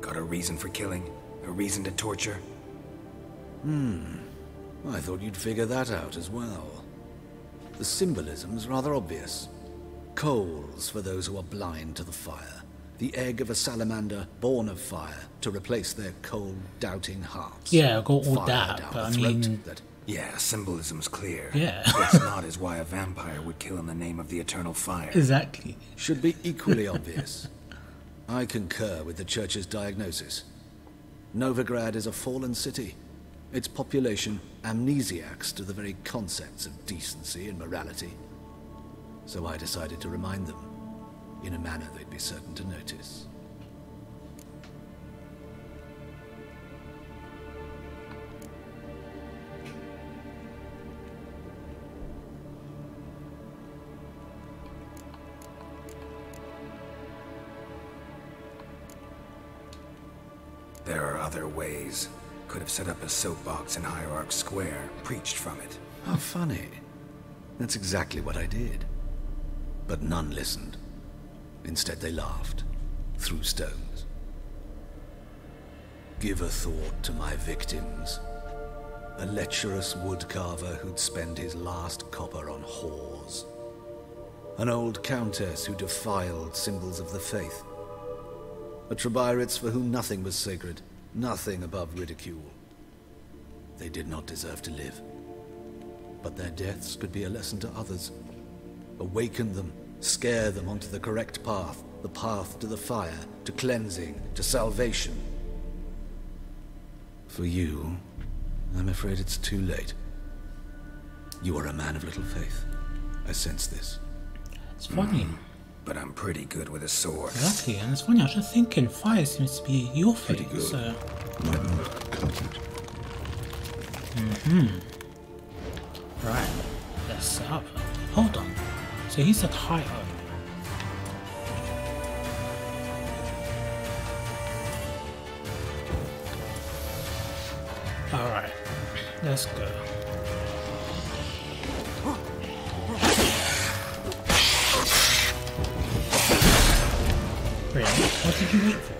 Got a reason for killing? A reason to torture? I thought you'd figure that out as well. The symbolism's rather obvious. Coals for those who are blind to the fire. The egg of a salamander born of fire to replace their cold, doubting hearts. Yeah, I got all Fire that, down but I the throat mean... Yeah, symbolism's clear. Yeah. What's not is why a vampire would kill in the name of the eternal fire. Exactly. Should be equally obvious. I concur with the Church's diagnosis. Novigrad is a fallen city. Its population amnesiacs to the very concepts of decency and morality. So I decided to remind them, in a manner they'd be certain to notice. There are other ways. Could have set up a soapbox in Hierarch Square, preached from it. How funny. That's exactly what I did. But none listened. Instead they laughed, threw stones. Give a thought to my victims. A lecherous woodcarver who'd spend his last copper on whores. An old countess who defiled symbols of the faith. A Trebirates for whom nothing was sacred, nothing above ridicule. They did not deserve to live. But their deaths could be a lesson to others. Awaken them, scare them onto the correct path, the path to the fire, to cleansing, to salvation. For you, I'm afraid it's too late. You are a man of little faith. I sense this. It's funny. But I'm pretty good with a sword. Exactly, and it's funny, I was just thinking fire seems to be your thing, so... Right, let's set up. Hold on. So he said high up. Alright, let's go. Really? What did you wait for?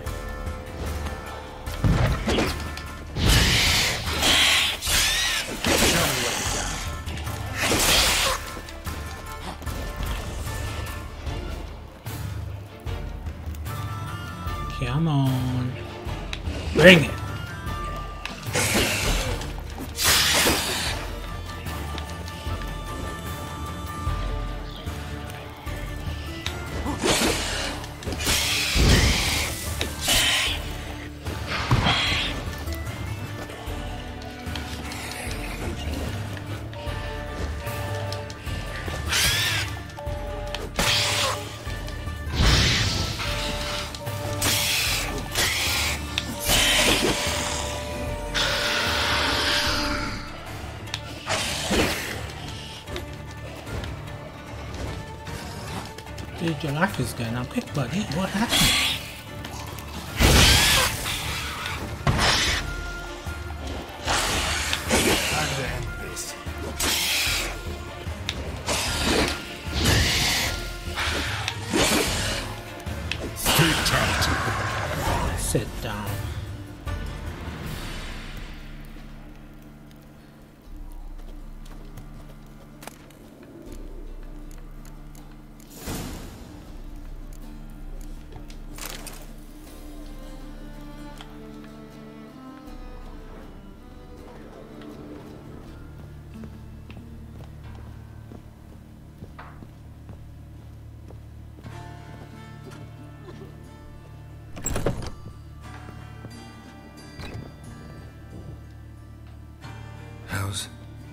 Come on. Bring it. Dude, your life is going on quick, buddy. What happened? Sit down.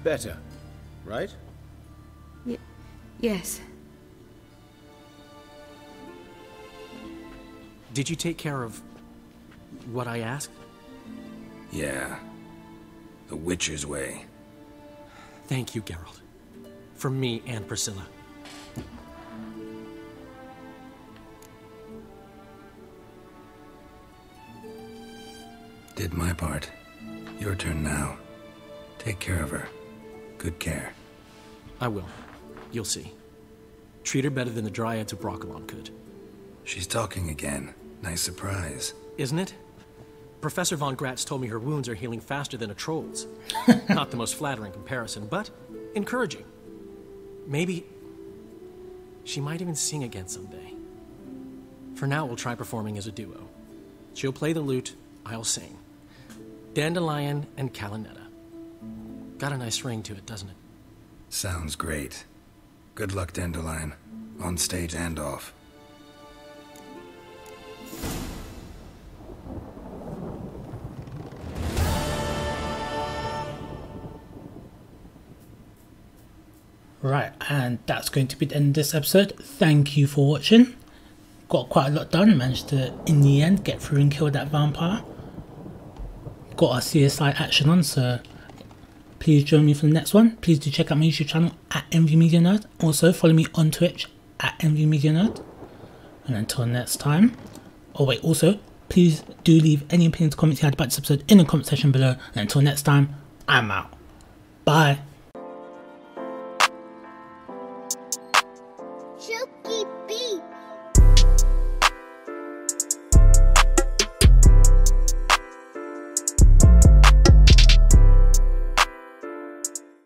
Better, right? Yes. Did you take care of what I asked? Yeah. The Witcher's way. Thank you, Geralt. For me and Priscilla. Did my part. Your turn now. Take care of her. Good care. I will. You'll see. Treat her better than the dryads of Broccolon could. She's talking again. Nice surprise. Isn't it? Professor von Gratz told me her wounds are healing faster than a troll's. Not the most flattering comparison, but encouraging. Maybe she might even sing again someday. For now, we'll try performing as a duo. She'll play the lute, I'll sing. Dandelion and Calinetta. Got a nice ring to it, doesn't it? Sounds great. Good luck, Dandelion. On stage and off. Right, and that's going to be the end of this episode. Thank you for watching. Got quite a lot done. Managed to, in the end, get through and kill that vampire. Got our CSI action on, so please join me for the next one. Please do check out my YouTube channel at MVMediaNerd. Also follow me on Twitch at MVMediaNerd. And until next time. Oh wait, also please do leave any opinions, comments you had about this episode in the comment section below. And until next time, I'm out. Bye. Chooky bee.